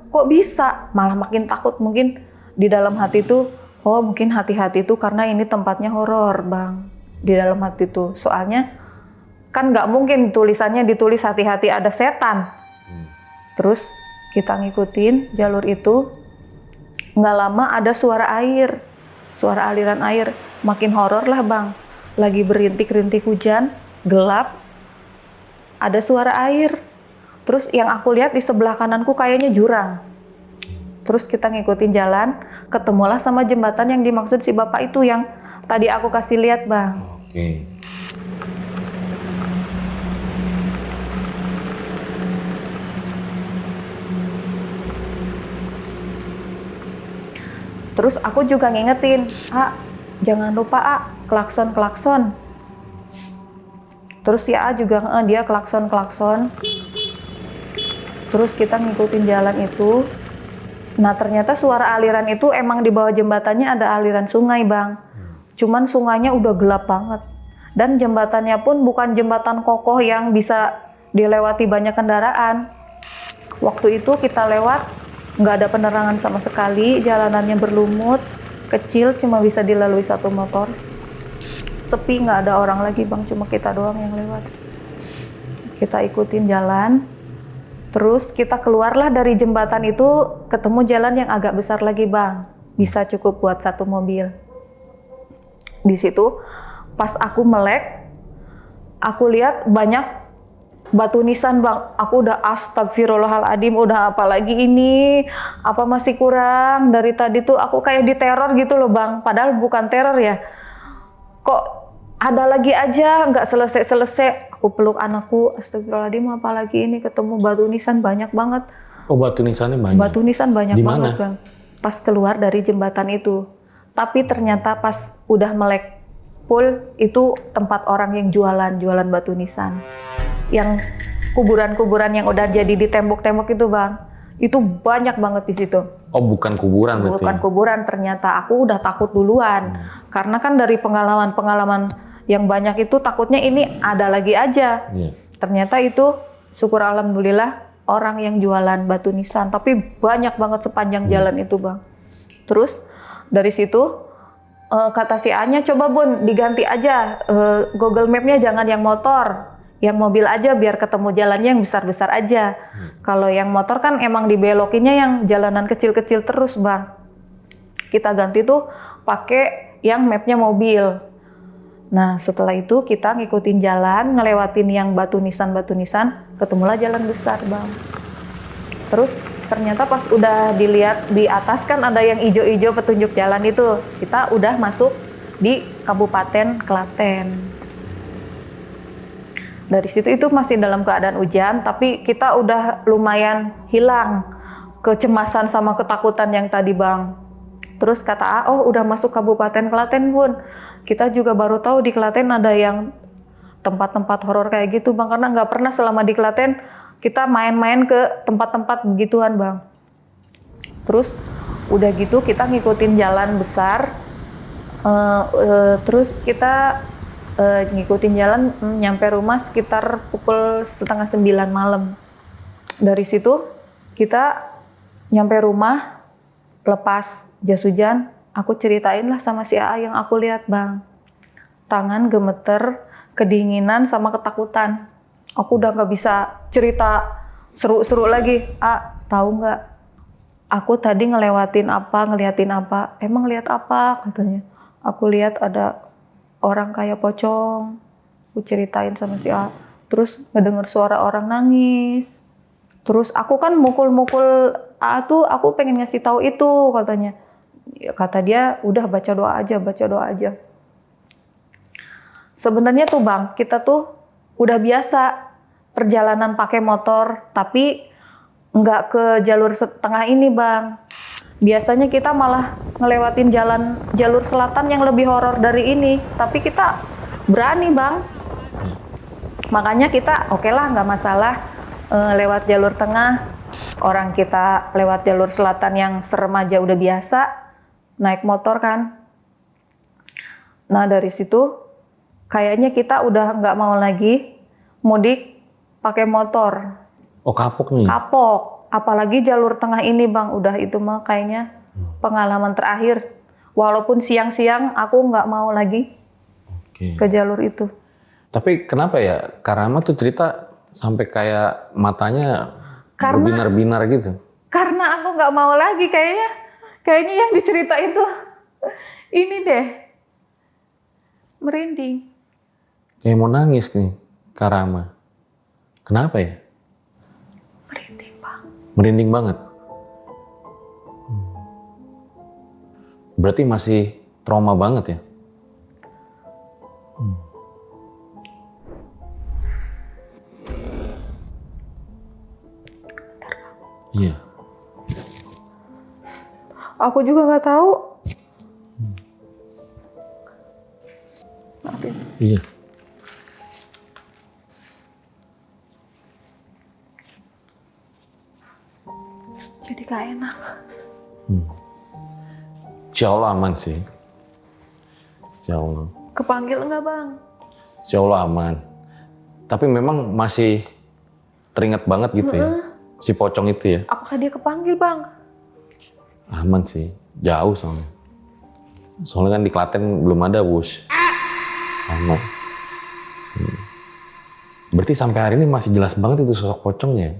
Speaker 1: Kok bisa? Malah makin takut. Mungkin di dalam hati tuh, mungkin hati-hati tuh karena ini tempatnya horor bang. Di dalam hati tuh, soalnya kan nggak mungkin tulisannya ditulis hati-hati ada setan. Terus kita ngikutin jalur itu, nggak lama ada suara air, suara aliran air, makin horor lah bang. Lagi berintik-rintik hujan, gelap, ada suara air. Terus yang aku lihat di sebelah kananku kayaknya jurang. Terus kita ngikutin jalan, ketemulah sama jembatan yang dimaksud si bapak itu yang tadi aku kasih lihat bang.
Speaker 2: Oke.
Speaker 1: Terus aku juga ngingetin, jangan lupa klakson. Terus ya juga dia klakson. Terus kita ngikutin jalan itu. Nah ternyata suara aliran itu emang di bawah jembatannya ada aliran sungai bang. Cuman sungainya udah gelap banget. Dan jembatannya pun bukan jembatan kokoh yang bisa dilewati banyak kendaraan. Waktu itu kita lewat, nggak ada penerangan sama sekali, jalanannya berlumut, kecil, cuma bisa dilalui satu motor. Sepi, nggak ada orang lagi bang, cuma kita doang yang lewat. Kita ikutin jalan, terus kita keluarlah dari jembatan itu, ketemu jalan yang agak besar lagi bang, bisa cukup buat satu mobil. Di situ, pas aku melek, aku lihat banyak batu nisan bang. Aku udah astagfirullahaladzim, udah apa lagi ini, apa masih kurang. Dari tadi tuh aku kayak diteror gitu loh bang, padahal bukan teror ya. Kok ada lagi aja, nggak selesai-selesai. Aku peluk anakku, astagfirullahaladzim, apa lagi ini, ketemu batu nisan banyak banget.
Speaker 2: Oh batu nisannya banyak? Batu
Speaker 1: nisan banyak banget bang. Pas keluar dari jembatan itu. Tapi ternyata pas udah melek full, itu tempat orang yang jualan batu nisan. Yang kuburan-kuburan yang udah jadi di tembok-tembok itu bang, itu banyak banget di situ.
Speaker 2: Oh bukan kuburan berarti? Bukan
Speaker 1: kuburan, ternyata aku udah takut duluan. Karena kan dari pengalaman yang banyak itu takutnya ini ada lagi aja. Ternyata itu syukur alhamdulillah orang yang jualan batu nisan, tapi banyak banget sepanjang jalan itu bang. Terus dari situ kata si A-nya, coba bun diganti aja Google Map-nya, jangan yang motor. Yang mobil aja biar ketemu jalannya yang besar-besar aja. Kalau yang motor kan emang dibelokinnya yang jalanan kecil-kecil terus bang. Kita ganti tuh pakai yang mapnya mobil. Nah setelah itu kita ngikutin jalan, ngelewatin yang batu nisan, ketemulah jalan besar bang. Terus ternyata pas udah dilihat di atas kan ada yang ijo-ijo petunjuk jalan itu. Kita udah masuk di Kabupaten Klaten. Dari situ itu masih dalam keadaan hujan, tapi kita udah lumayan hilang kecemasan sama ketakutan yang tadi Bang. Terus kata A, oh udah masuk Kabupaten Klaten Bun. Kita juga baru tahu di Klaten ada yang tempat-tempat horor kayak gitu Bang, karena nggak pernah selama di Klaten kita main-main ke tempat-tempat begituan Bang. Terus udah gitu kita ngikutin jalan besar, terus kita ngikutin jalan nyampe rumah sekitar pukul 8:30 malam. Dari situ kita nyampe rumah, lepas jas hujan, aku ceritain lah sama si AA yang aku lihat Bang. Tangan gemeter, kedinginan sama ketakutan. Aku udah nggak bisa cerita seru-seru lagi. Tahu nggak? Aku tadi ngeliatin apa? Emang lihat apa? Katanya. Aku lihat ada orang kayak pocong. Aku ceritain sama si A. Terus ngedenger suara orang nangis. Terus aku kan mukul-mukul A tuh, aku pengen ngasih tahu itu katanya. Kata dia, udah baca doa aja. Sebenarnya tuh Bang, kita tuh udah biasa perjalanan pakai motor, tapi nggak ke jalur setengah ini Bang. Biasanya kita malah ngelewatin jalur selatan yang lebih horor dari ini, tapi kita berani Bang. Makanya kita oke lah, nggak masalah lewat jalur tengah. Orang kita lewat jalur selatan yang serem aja udah biasa, naik motor kan. Nah dari situ kayaknya kita udah nggak mau lagi mudik pakai motor.
Speaker 2: Oh kapok nih?
Speaker 1: Kapok, apalagi jalur tengah ini Bang, udah itu mah kayaknya pengalaman terakhir. Walaupun siang-siang aku nggak mau lagi ke jalur itu.
Speaker 2: Tapi kenapa ya Kak Rama tuh cerita sampai kayak matanya berbinar-binar gitu?
Speaker 1: Karena aku nggak mau lagi kayaknya yang diceritain tuh ini deh, merinding.
Speaker 2: Kayak mau nangis nih Kak Rama. Kenapa ya?
Speaker 1: Merinding Bang.
Speaker 2: Merinding banget. Berarti masih trauma banget ya? Iya.
Speaker 1: Aku juga nggak tahu.
Speaker 2: Iya.
Speaker 1: Jadi gak enak.
Speaker 2: Insya Allah aman sih. Insya Allah.
Speaker 1: Kepanggil nggak Bang?
Speaker 2: Insya Allah aman. Tapi memang masih teringat banget gitu ya. Si pocong itu ya.
Speaker 1: Apakah dia kepanggil Bang?
Speaker 2: Aman sih. Jauh soalnya. Soalnya kan di Klaten belum ada bus. Aman. Berarti sampai hari ini masih jelas banget itu sosok pocongnya.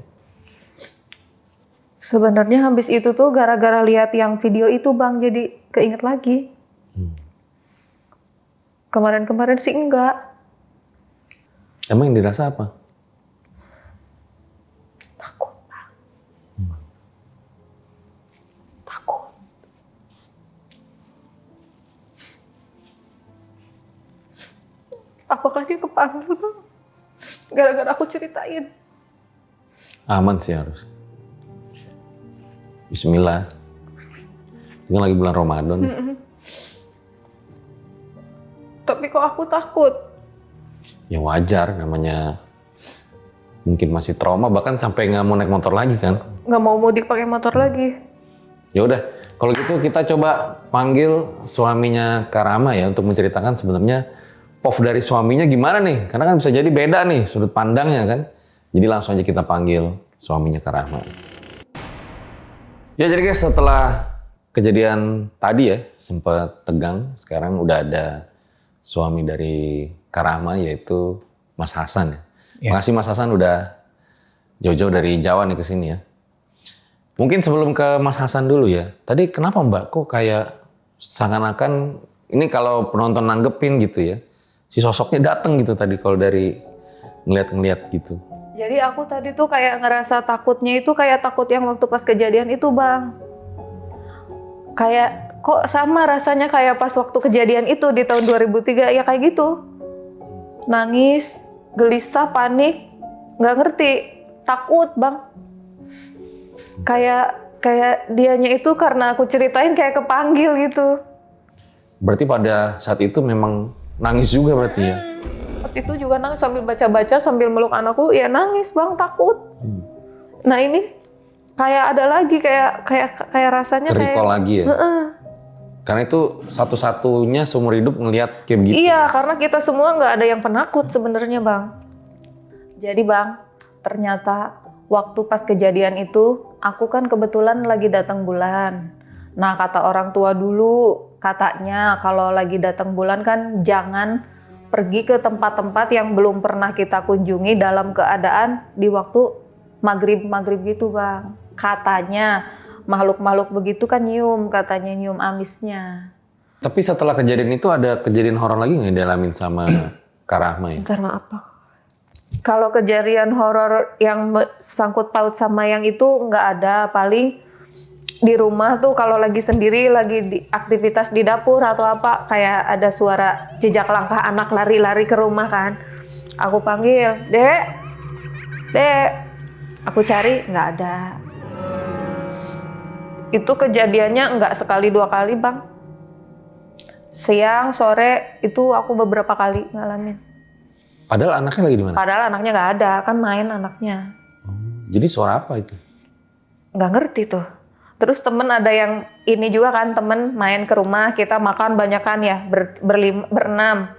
Speaker 1: Sebenarnya habis itu tuh gara-gara lihat yang video itu Bang, jadi keinget lagi. Kemarin-kemarin sih enggak.
Speaker 2: Emang yang dirasa apa?
Speaker 1: Takut Bang. Takut. Apakah dia kepanggil Bang? Gara-gara aku ceritain.
Speaker 2: Aman sih harus. Bismillah. Ini lagi bulan Ramadan.
Speaker 1: Tapi kok aku takut?
Speaker 2: Ya wajar, namanya mungkin masih trauma, bahkan sampai nggak mau naik motor lagi kan?
Speaker 1: Nggak mau mudik pakai motor lagi.
Speaker 2: Ya udah, kalau gitu kita coba panggil suaminya Kak Rama ya untuk menceritakan sebenarnya POV dari suaminya gimana nih? Karena kan bisa jadi beda nih sudut pandangnya kan. Jadi langsung aja kita panggil suaminya Kak Rama. Ya jadi guys, setelah kejadian tadi ya sempat tegang, sekarang udah ada suami dari Kak Rama yaitu Mas Hasan ya. Makasih Mas Hasan udah jauh-jauh dari Jawa nih ke sini ya. Mungkin sebelum ke Mas Hasan dulu ya. Tadi kenapa Mbak kok kayak seakan-akan ini kalau penonton nanggepin gitu ya. Si sosoknya dateng gitu tadi kalau dari ngeliat-ngeliat gitu.
Speaker 1: Jadi aku tadi tuh kayak ngerasa takutnya itu kayak takut yang waktu pas kejadian itu Bang. Kayak kok sama rasanya kayak pas waktu kejadian itu di tahun 2003 ya kayak gitu. Nangis, gelisah, panik, nggak ngerti, takut bang. Kayak dianya itu karena aku ceritain kayak kepanggil gitu.
Speaker 2: Berarti pada saat itu memang nangis juga berarti ya?
Speaker 1: Pas itu juga nangis sambil baca-baca, sambil meluk anakku, ya nangis bang, takut. Nah ini kayak ada lagi kayak rasanya
Speaker 2: Recall
Speaker 1: kayak
Speaker 2: lagi ya? Karena itu satu-satunya seumur hidup ngelihat kayak begitu.
Speaker 1: iya, karena kita semua nggak ada yang penakut sebenarnya bang. Jadi bang, ternyata waktu pas kejadian itu, aku kan kebetulan lagi datang bulan. Nah kata orang tua dulu, katanya kalau lagi datang bulan kan jangan pergi ke tempat-tempat yang belum pernah kita kunjungi dalam keadaan di waktu maghrib gitu bang. Katanya makhluk-makhluk begitu kan nyium, katanya nyium amisnya.
Speaker 2: Tapi setelah kejadian itu ada kejadian horor lagi nggak dialamin sama Kak Rahma ya?
Speaker 1: Karena apa? Kalau kejadian horor yang sangkut paut sama yang itu nggak ada. Paling di rumah tuh kalau lagi sendiri, lagi di aktivitas di dapur atau apa, kayak ada suara jejak langkah anak lari-lari ke rumah kan. Aku panggil, Dek, Dek. Aku cari, nggak ada. Itu kejadiannya nggak sekali 2 kali bang. Siang, sore, itu aku beberapa kali ngalamin.
Speaker 2: Padahal anaknya lagi di mana?
Speaker 1: Padahal anaknya nggak ada, kan main anaknya.
Speaker 2: Jadi suara apa itu?
Speaker 1: Nggak ngerti tuh. Terus temen ada yang ini juga kan, temen main ke rumah, kita makan banyakan ya, berenam.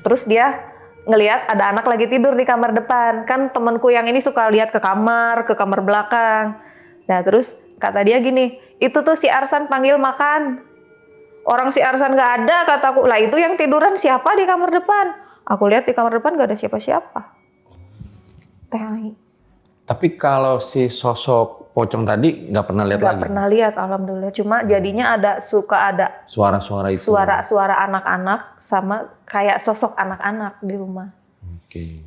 Speaker 1: Terus dia ngelihat ada anak lagi tidur di kamar depan. Kan temenku yang ini suka lihat ke kamar belakang. Nah terus kata dia gini, itu tuh si Arsan panggil makan. Orang si Arsan nggak ada, kataku. Lah itu yang tiduran siapa di kamar depan? Aku lihat di kamar depan nggak ada siapa-siapa. Teh.
Speaker 2: Tapi kalau si sosok pocong tadi nggak pernah lihat lagi?
Speaker 1: Nggak pernah lihat, alhamdulillah. Cuma jadinya suka ada
Speaker 2: Suara-suara itu?
Speaker 1: Suara anak-anak sama kayak sosok anak-anak di rumah.
Speaker 2: Oke.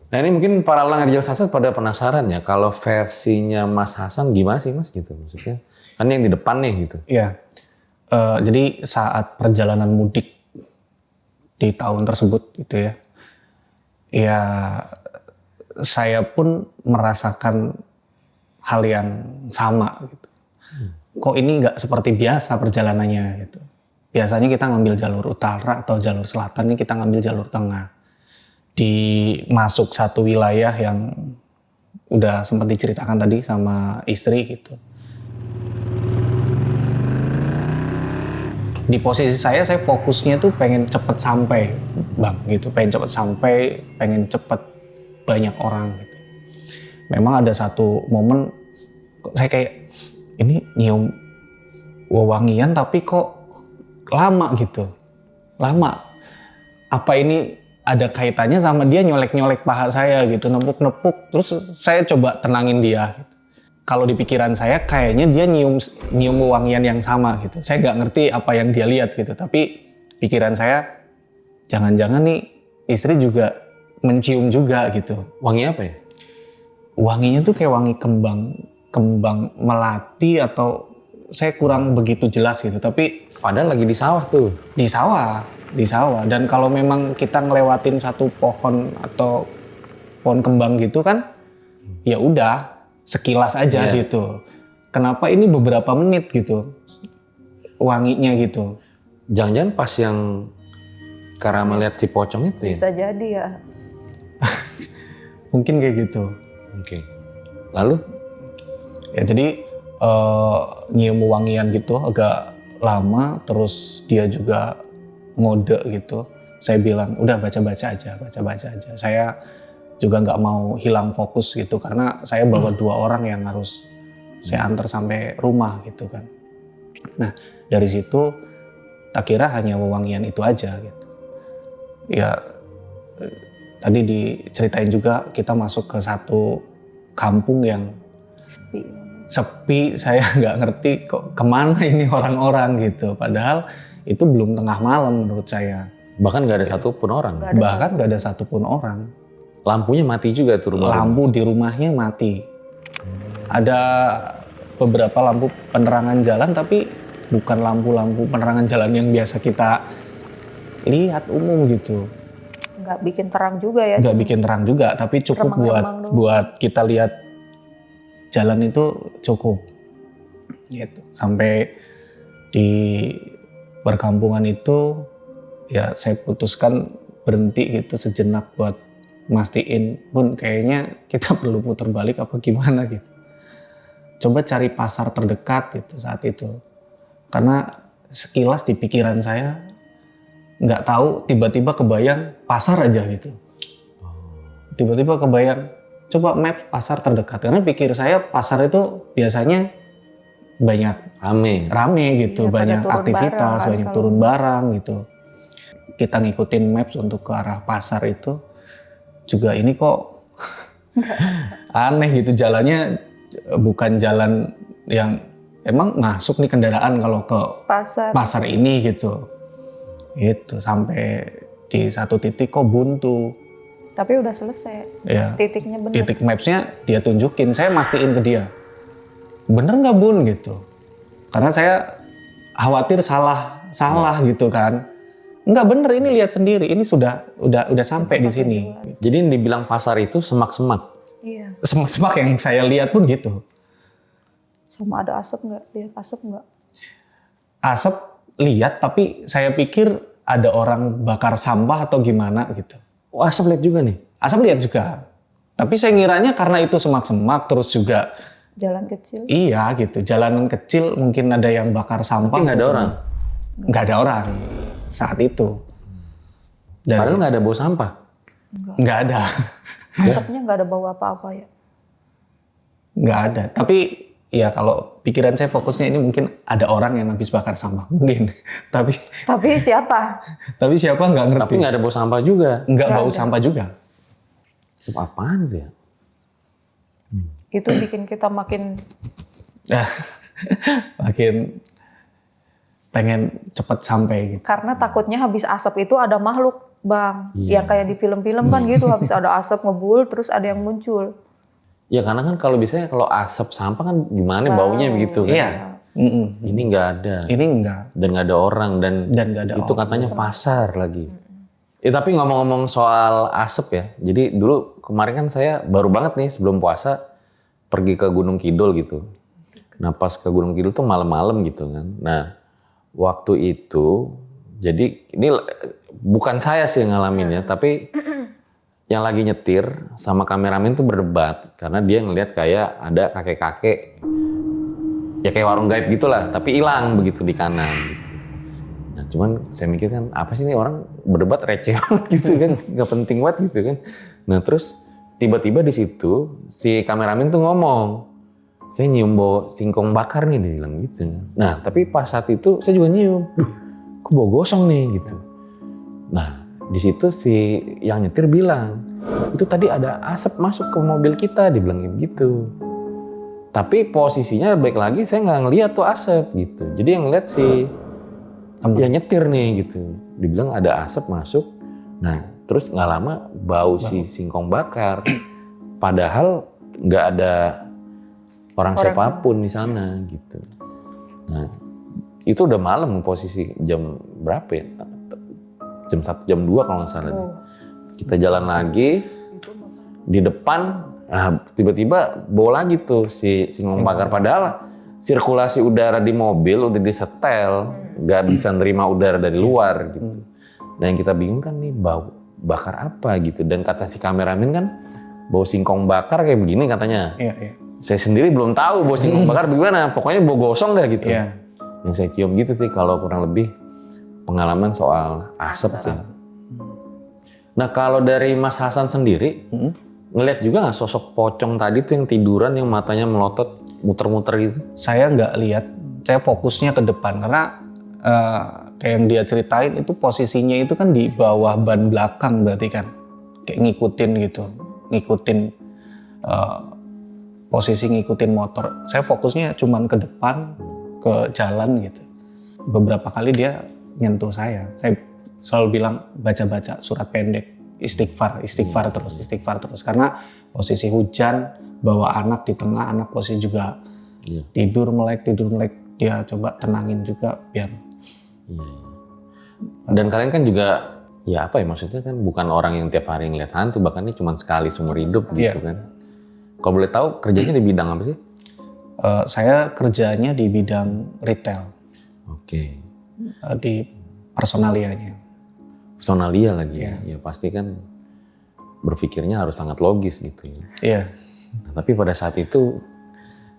Speaker 2: Nah ini mungkin para Langgar Sasat pada penasaran ya, kalau versinya Mas Hasan gimana sih Mas gitu maksudnya? Kan yang di depan nih gitu.
Speaker 3: Iya. Jadi saat perjalanan mudik di tahun tersebut gitu ya. Ya saya pun merasakan hal yang sama gitu. Kok ini nggak seperti biasa perjalanannya gitu. Biasanya kita ngambil jalur utara atau jalur selatan, ini kita ngambil jalur tengah. Di masuk satu wilayah yang udah sempat diceritakan tadi sama istri gitu. Di posisi saya fokusnya tuh pengen cepet sampai bang gitu, pengen cepet sampai, pengen cepet banyak orang gitu. Memang ada satu momen saya kayak ini nyium wewangian tapi kok lama gitu, lama. Apa ini ada kaitannya sama dia nyolek-nyolek paha saya gitu, nepuk-nepuk. Terus saya coba tenangin dia gitu. Kalau di pikiran saya kayaknya dia nyium wewangian yang sama gitu. Saya nggak ngerti apa yang dia lihat gitu. Tapi pikiran saya jangan-jangan nih istri juga mencium juga gitu.
Speaker 2: Wangi apa ya?
Speaker 3: Wanginya tuh kayak wangi kembang melati atau saya kurang begitu jelas gitu. Tapi
Speaker 2: padahal lagi di sawah tuh.
Speaker 3: Di sawah. Dan kalau memang kita ngelewatin satu pohon atau pohon kembang gitu kan, ya udah sekilas aja gitu. Kenapa ini beberapa menit gitu wanginya gitu?
Speaker 2: Jangan-jangan pas yang Karama lihat si pocong itu ya?
Speaker 1: Bisa jadi ya.
Speaker 3: Mungkin kayak gitu.
Speaker 2: Oke. Lalu?
Speaker 3: Ya jadi nyium wangian gitu agak lama, terus dia juga ngode gitu. Saya bilang udah baca-baca aja. Saya juga nggak mau hilang fokus gitu karena saya bawa 2 orang yang harus saya antar sampai rumah gitu kan. Nah dari situ tak kira hanya wewangian itu aja gitu. Ya tadi diceritain juga kita masuk ke satu kampung yang sepi. Saya nggak ngerti kok kemana ini orang-orang gitu. Padahal itu belum tengah malam menurut saya.
Speaker 2: Bahkan nggak ada satupun orang.
Speaker 3: Bahkan nggak ada satupun orang.
Speaker 2: Lampunya mati juga tuh rumah.
Speaker 3: Lampu di rumahnya mati. Ada beberapa lampu penerangan jalan tapi bukan lampu-lampu penerangan jalan yang biasa kita lihat umum gitu.
Speaker 1: nggak bikin terang juga ya.
Speaker 3: Nggak bikin terang juga, tapi cukup
Speaker 1: remang-remang doang.
Speaker 3: buat kita lihat jalan itu cukup. Gitu. Sampai di perkampungan itu ya saya putuskan berhenti gitu sejenak buat mastiin pun kayaknya kita perlu putar balik apa gimana gitu. Coba cari pasar terdekat gitu saat itu. Karena sekilas di pikiran saya nggak tahu tiba-tiba kebayang pasar aja gitu. Tiba-tiba kebayang coba map pasar terdekat. Karena pikir saya pasar itu biasanya banyak rame gitu,
Speaker 1: Iya,
Speaker 3: banyak
Speaker 1: pada turun
Speaker 3: aktivitas,
Speaker 1: barang kan
Speaker 3: banyak
Speaker 1: kalau-
Speaker 3: turun barang gitu. Kita ngikutin maps untuk ke arah pasar itu juga ini kok aneh gitu, jalannya bukan jalan yang emang masuk nih kendaraan kalau ke pasar ini gitu. Itu sampai di satu titik kok buntu.
Speaker 1: Tapi udah selesai.
Speaker 3: Ya.
Speaker 1: Titiknya bener.
Speaker 3: Titik mapsnya dia tunjukin, saya mastiin ke dia. Bener nggak Bun gitu? Karena saya khawatir salah gitu kan. Nggak bener, ini lihat sendiri, ini udah sampai di sini.
Speaker 2: Jadi yang dibilang pasar itu semak-semak.
Speaker 1: Iya.
Speaker 3: Semak-semak yang saya lihat pun gitu.
Speaker 1: Sama ada asap nggak? Lihat asap nggak?
Speaker 3: Asap lihat, tapi saya pikir ada orang bakar sampah atau gimana gitu.
Speaker 2: Oh, asap lihat juga nih.
Speaker 3: Asap lihat juga. Tapi saya ngiranya karena itu semak-semak terus juga
Speaker 1: Jalan kecil.
Speaker 3: iya gitu, jalanan kecil mungkin ada yang bakar sampah.
Speaker 2: Tapi nggak ada orang.
Speaker 3: Nggak ada orang saat itu. Dan
Speaker 2: Padahal nggak ada bau sampah.
Speaker 3: nggak ada,
Speaker 1: Asapnya nggak ada bau apa-apa ya.
Speaker 3: nggak ada. Tapi ya kalau pikiran saya fokusnya ini mungkin ada orang yang habis bakar sampah mungkin.
Speaker 1: Tapi siapa?
Speaker 3: Tapi siapa nggak ngerti.
Speaker 2: Tapi nggak ada bau sampah juga.
Speaker 3: Nggak bau sampah juga.
Speaker 2: Asap apaan itu ya?
Speaker 1: Itu bikin kita makin
Speaker 3: Makin pengen cepet sampai gitu.
Speaker 1: karena takutnya habis asap itu ada makhluk, Bang.
Speaker 2: Iya.
Speaker 1: Ya kayak di film-film kan gitu, habis ada asap ngebul terus ada yang muncul.
Speaker 2: Ya karena kan kalau biasanya kalau asap sampah kan gimana baunya begitu kan.
Speaker 3: Iya.
Speaker 2: Ini nggak ada.
Speaker 3: Ini enggak.
Speaker 2: Dan nggak ada orang dan
Speaker 3: nggak ada
Speaker 2: itu katanya pasar lagi. Tapi ngomong-ngomong soal asap ya. Jadi dulu kemarin kan saya baru banget nih sebelum puasa pergi ke Gunung Kidul gitu. Nah pas ke Gunung Kidul tuh malam-malam gitu kan. Nah waktu itu jadi ini bukan saya sih yang ngalamin ya, tapi yang lagi nyetir sama kameramen tuh berdebat karena dia ngelihat kayak ada kakek-kakek ya kayak warung gaib gitulah, tapi hilang begitu di kanan gitu. Nah cuman saya mikir kan apa sih ini orang berdebat receh banget gitu kan, nggak penting banget gitu kan. Nah terus tiba-tiba di situ si kameramen tuh ngomong, saya nyium bau singkong bakar nih, dia bilang gitu. Nah tapi pas saat itu saya juga nyium, kok bau gosong nih gitu. Nah di situ si yang nyetir bilang, itu tadi ada asap masuk ke mobil kita, dibilang gitu. Tapi posisinya baik lagi saya nggak ngeliat tuh asap gitu. Jadi yang ngeliat si yang nyetir nih gitu, dibilang ada asap masuk. Nah terus nggak lama bau si singkong bakar. Padahal nggak ada orang siapapun di sana gitu. Nah itu udah malam, posisi jam berapa ya? Jam 1, jam 2 kalau nggak salah. Kita jalan lagi di depan, nah tiba-tiba bau lagi tuh si singkong bakar. Padahal sirkulasi udara di mobil udah disetel, nggak bisa nerima udara dari luar gitu. Dan yang kita bingung kan nih bau bakar apa gitu. Dan kata si kameramen kan bau singkong bakar kayak begini katanya.
Speaker 3: Iya.
Speaker 2: Saya sendiri belum tahu bau singkong bakar bagaimana. Pokoknya bau gosong dah gitu.
Speaker 3: Iya.
Speaker 2: Yang saya cium gitu sih kalau kurang lebih pengalaman soal asap sih. Nah kalau dari Mas Hasan sendiri, ngelihat juga nggak sosok pocong tadi tuh yang tiduran yang matanya melotot muter-muter gitu?
Speaker 3: Saya nggak lihat, saya fokusnya ke depan karena kayak yang dia ceritain itu posisinya itu kan di bawah ban belakang berarti kan, kayak ngikutin gitu, posisi ngikutin motor. Saya fokusnya cuman ke depan, ke jalan gitu. Beberapa kali dia nyentuh saya selalu bilang baca-baca surat pendek, istighfar terus karena posisi hujan, bawa anak di tengah, anak posisi juga tidur melek, dia coba tenangin juga biar.
Speaker 2: Dan kalian kan juga ya apa ya, maksudnya kan bukan orang yang tiap hari ngeliat hantu, bahkan ini cuma sekali seumur hidup gitu kan. Kalau boleh tahu kerjanya di bidang apa sih?
Speaker 3: Saya kerjanya di bidang retail,
Speaker 2: Oke.
Speaker 3: di personalianya.
Speaker 2: Personalia lagi ya. Ya pasti kan berpikirnya harus sangat logis gitu ya.
Speaker 3: Iya.
Speaker 2: Nah, tapi pada saat itu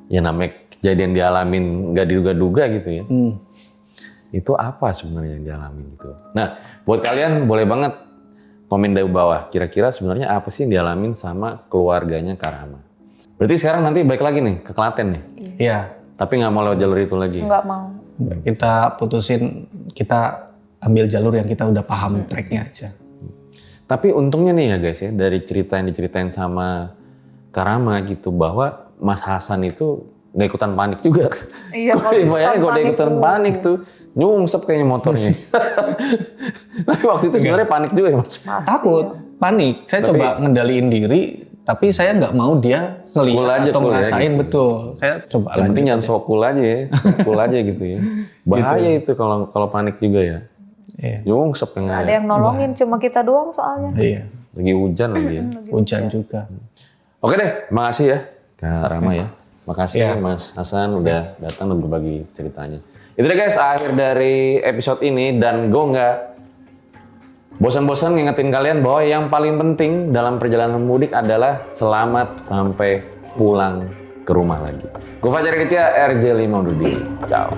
Speaker 2: ya namanya kejadian dialamin nggak diduga-duga gitu ya. Itu apa sebenarnya yang dialami gitu. Nah, buat kalian boleh banget komen di bawah. Kira-kira sebenarnya apa sih yang dialamin sama keluarganya Kak Rama. Berarti sekarang nanti balik lagi nih ke Klaten nih.
Speaker 3: Iya.
Speaker 2: Tapi nggak mau lewat jalur itu lagi.
Speaker 1: Nggak mau.
Speaker 3: Kita putusin, kita ambil jalur yang kita udah paham tracknya aja.
Speaker 2: Tapi untungnya nih ya guys ya, dari cerita yang diceritain sama Kak Rama gitu, bahwa Mas Hasan itu nggak ikutan panik juga.
Speaker 1: Iya,
Speaker 2: Bayangin kalau dia ikutan panik tuh, nyungsep kayaknya motornya. Tapi waktu itu sebenarnya panik juga ya Mas.
Speaker 3: Takut, panik. Saya coba ngendaliin diri, tapi saya nggak mau dia
Speaker 2: Cool
Speaker 3: ngelihat
Speaker 2: aja,
Speaker 3: atau
Speaker 2: cool ya,
Speaker 3: ngerasain
Speaker 2: gitu.
Speaker 3: betul. Saya coba
Speaker 2: Yang penting
Speaker 3: lanjut.
Speaker 2: jangan sok cool aja ya, cool aja gitu ya. Bahaya itu kalau panik juga ya.
Speaker 3: Iya.
Speaker 2: Nyungsep kan
Speaker 1: Ada yang nolongin, cuma kita doang soalnya.
Speaker 3: Iya.
Speaker 2: lagi hujan lagi ya.
Speaker 3: Hujan juga.
Speaker 2: Oke deh, makasih ya Kak Rama ya. Makasih
Speaker 3: Iya.
Speaker 2: Mas Hasan udah datang dan berbagi ceritanya. Itu deh guys, akhir dari episode ini, dan gue nggak bosan-bosan ngingetin kalian bahwa yang paling penting dalam perjalanan mudik adalah selamat sampai pulang ke rumah lagi. Gue Fajar Aditya, RJ5 undur diri. Ciao.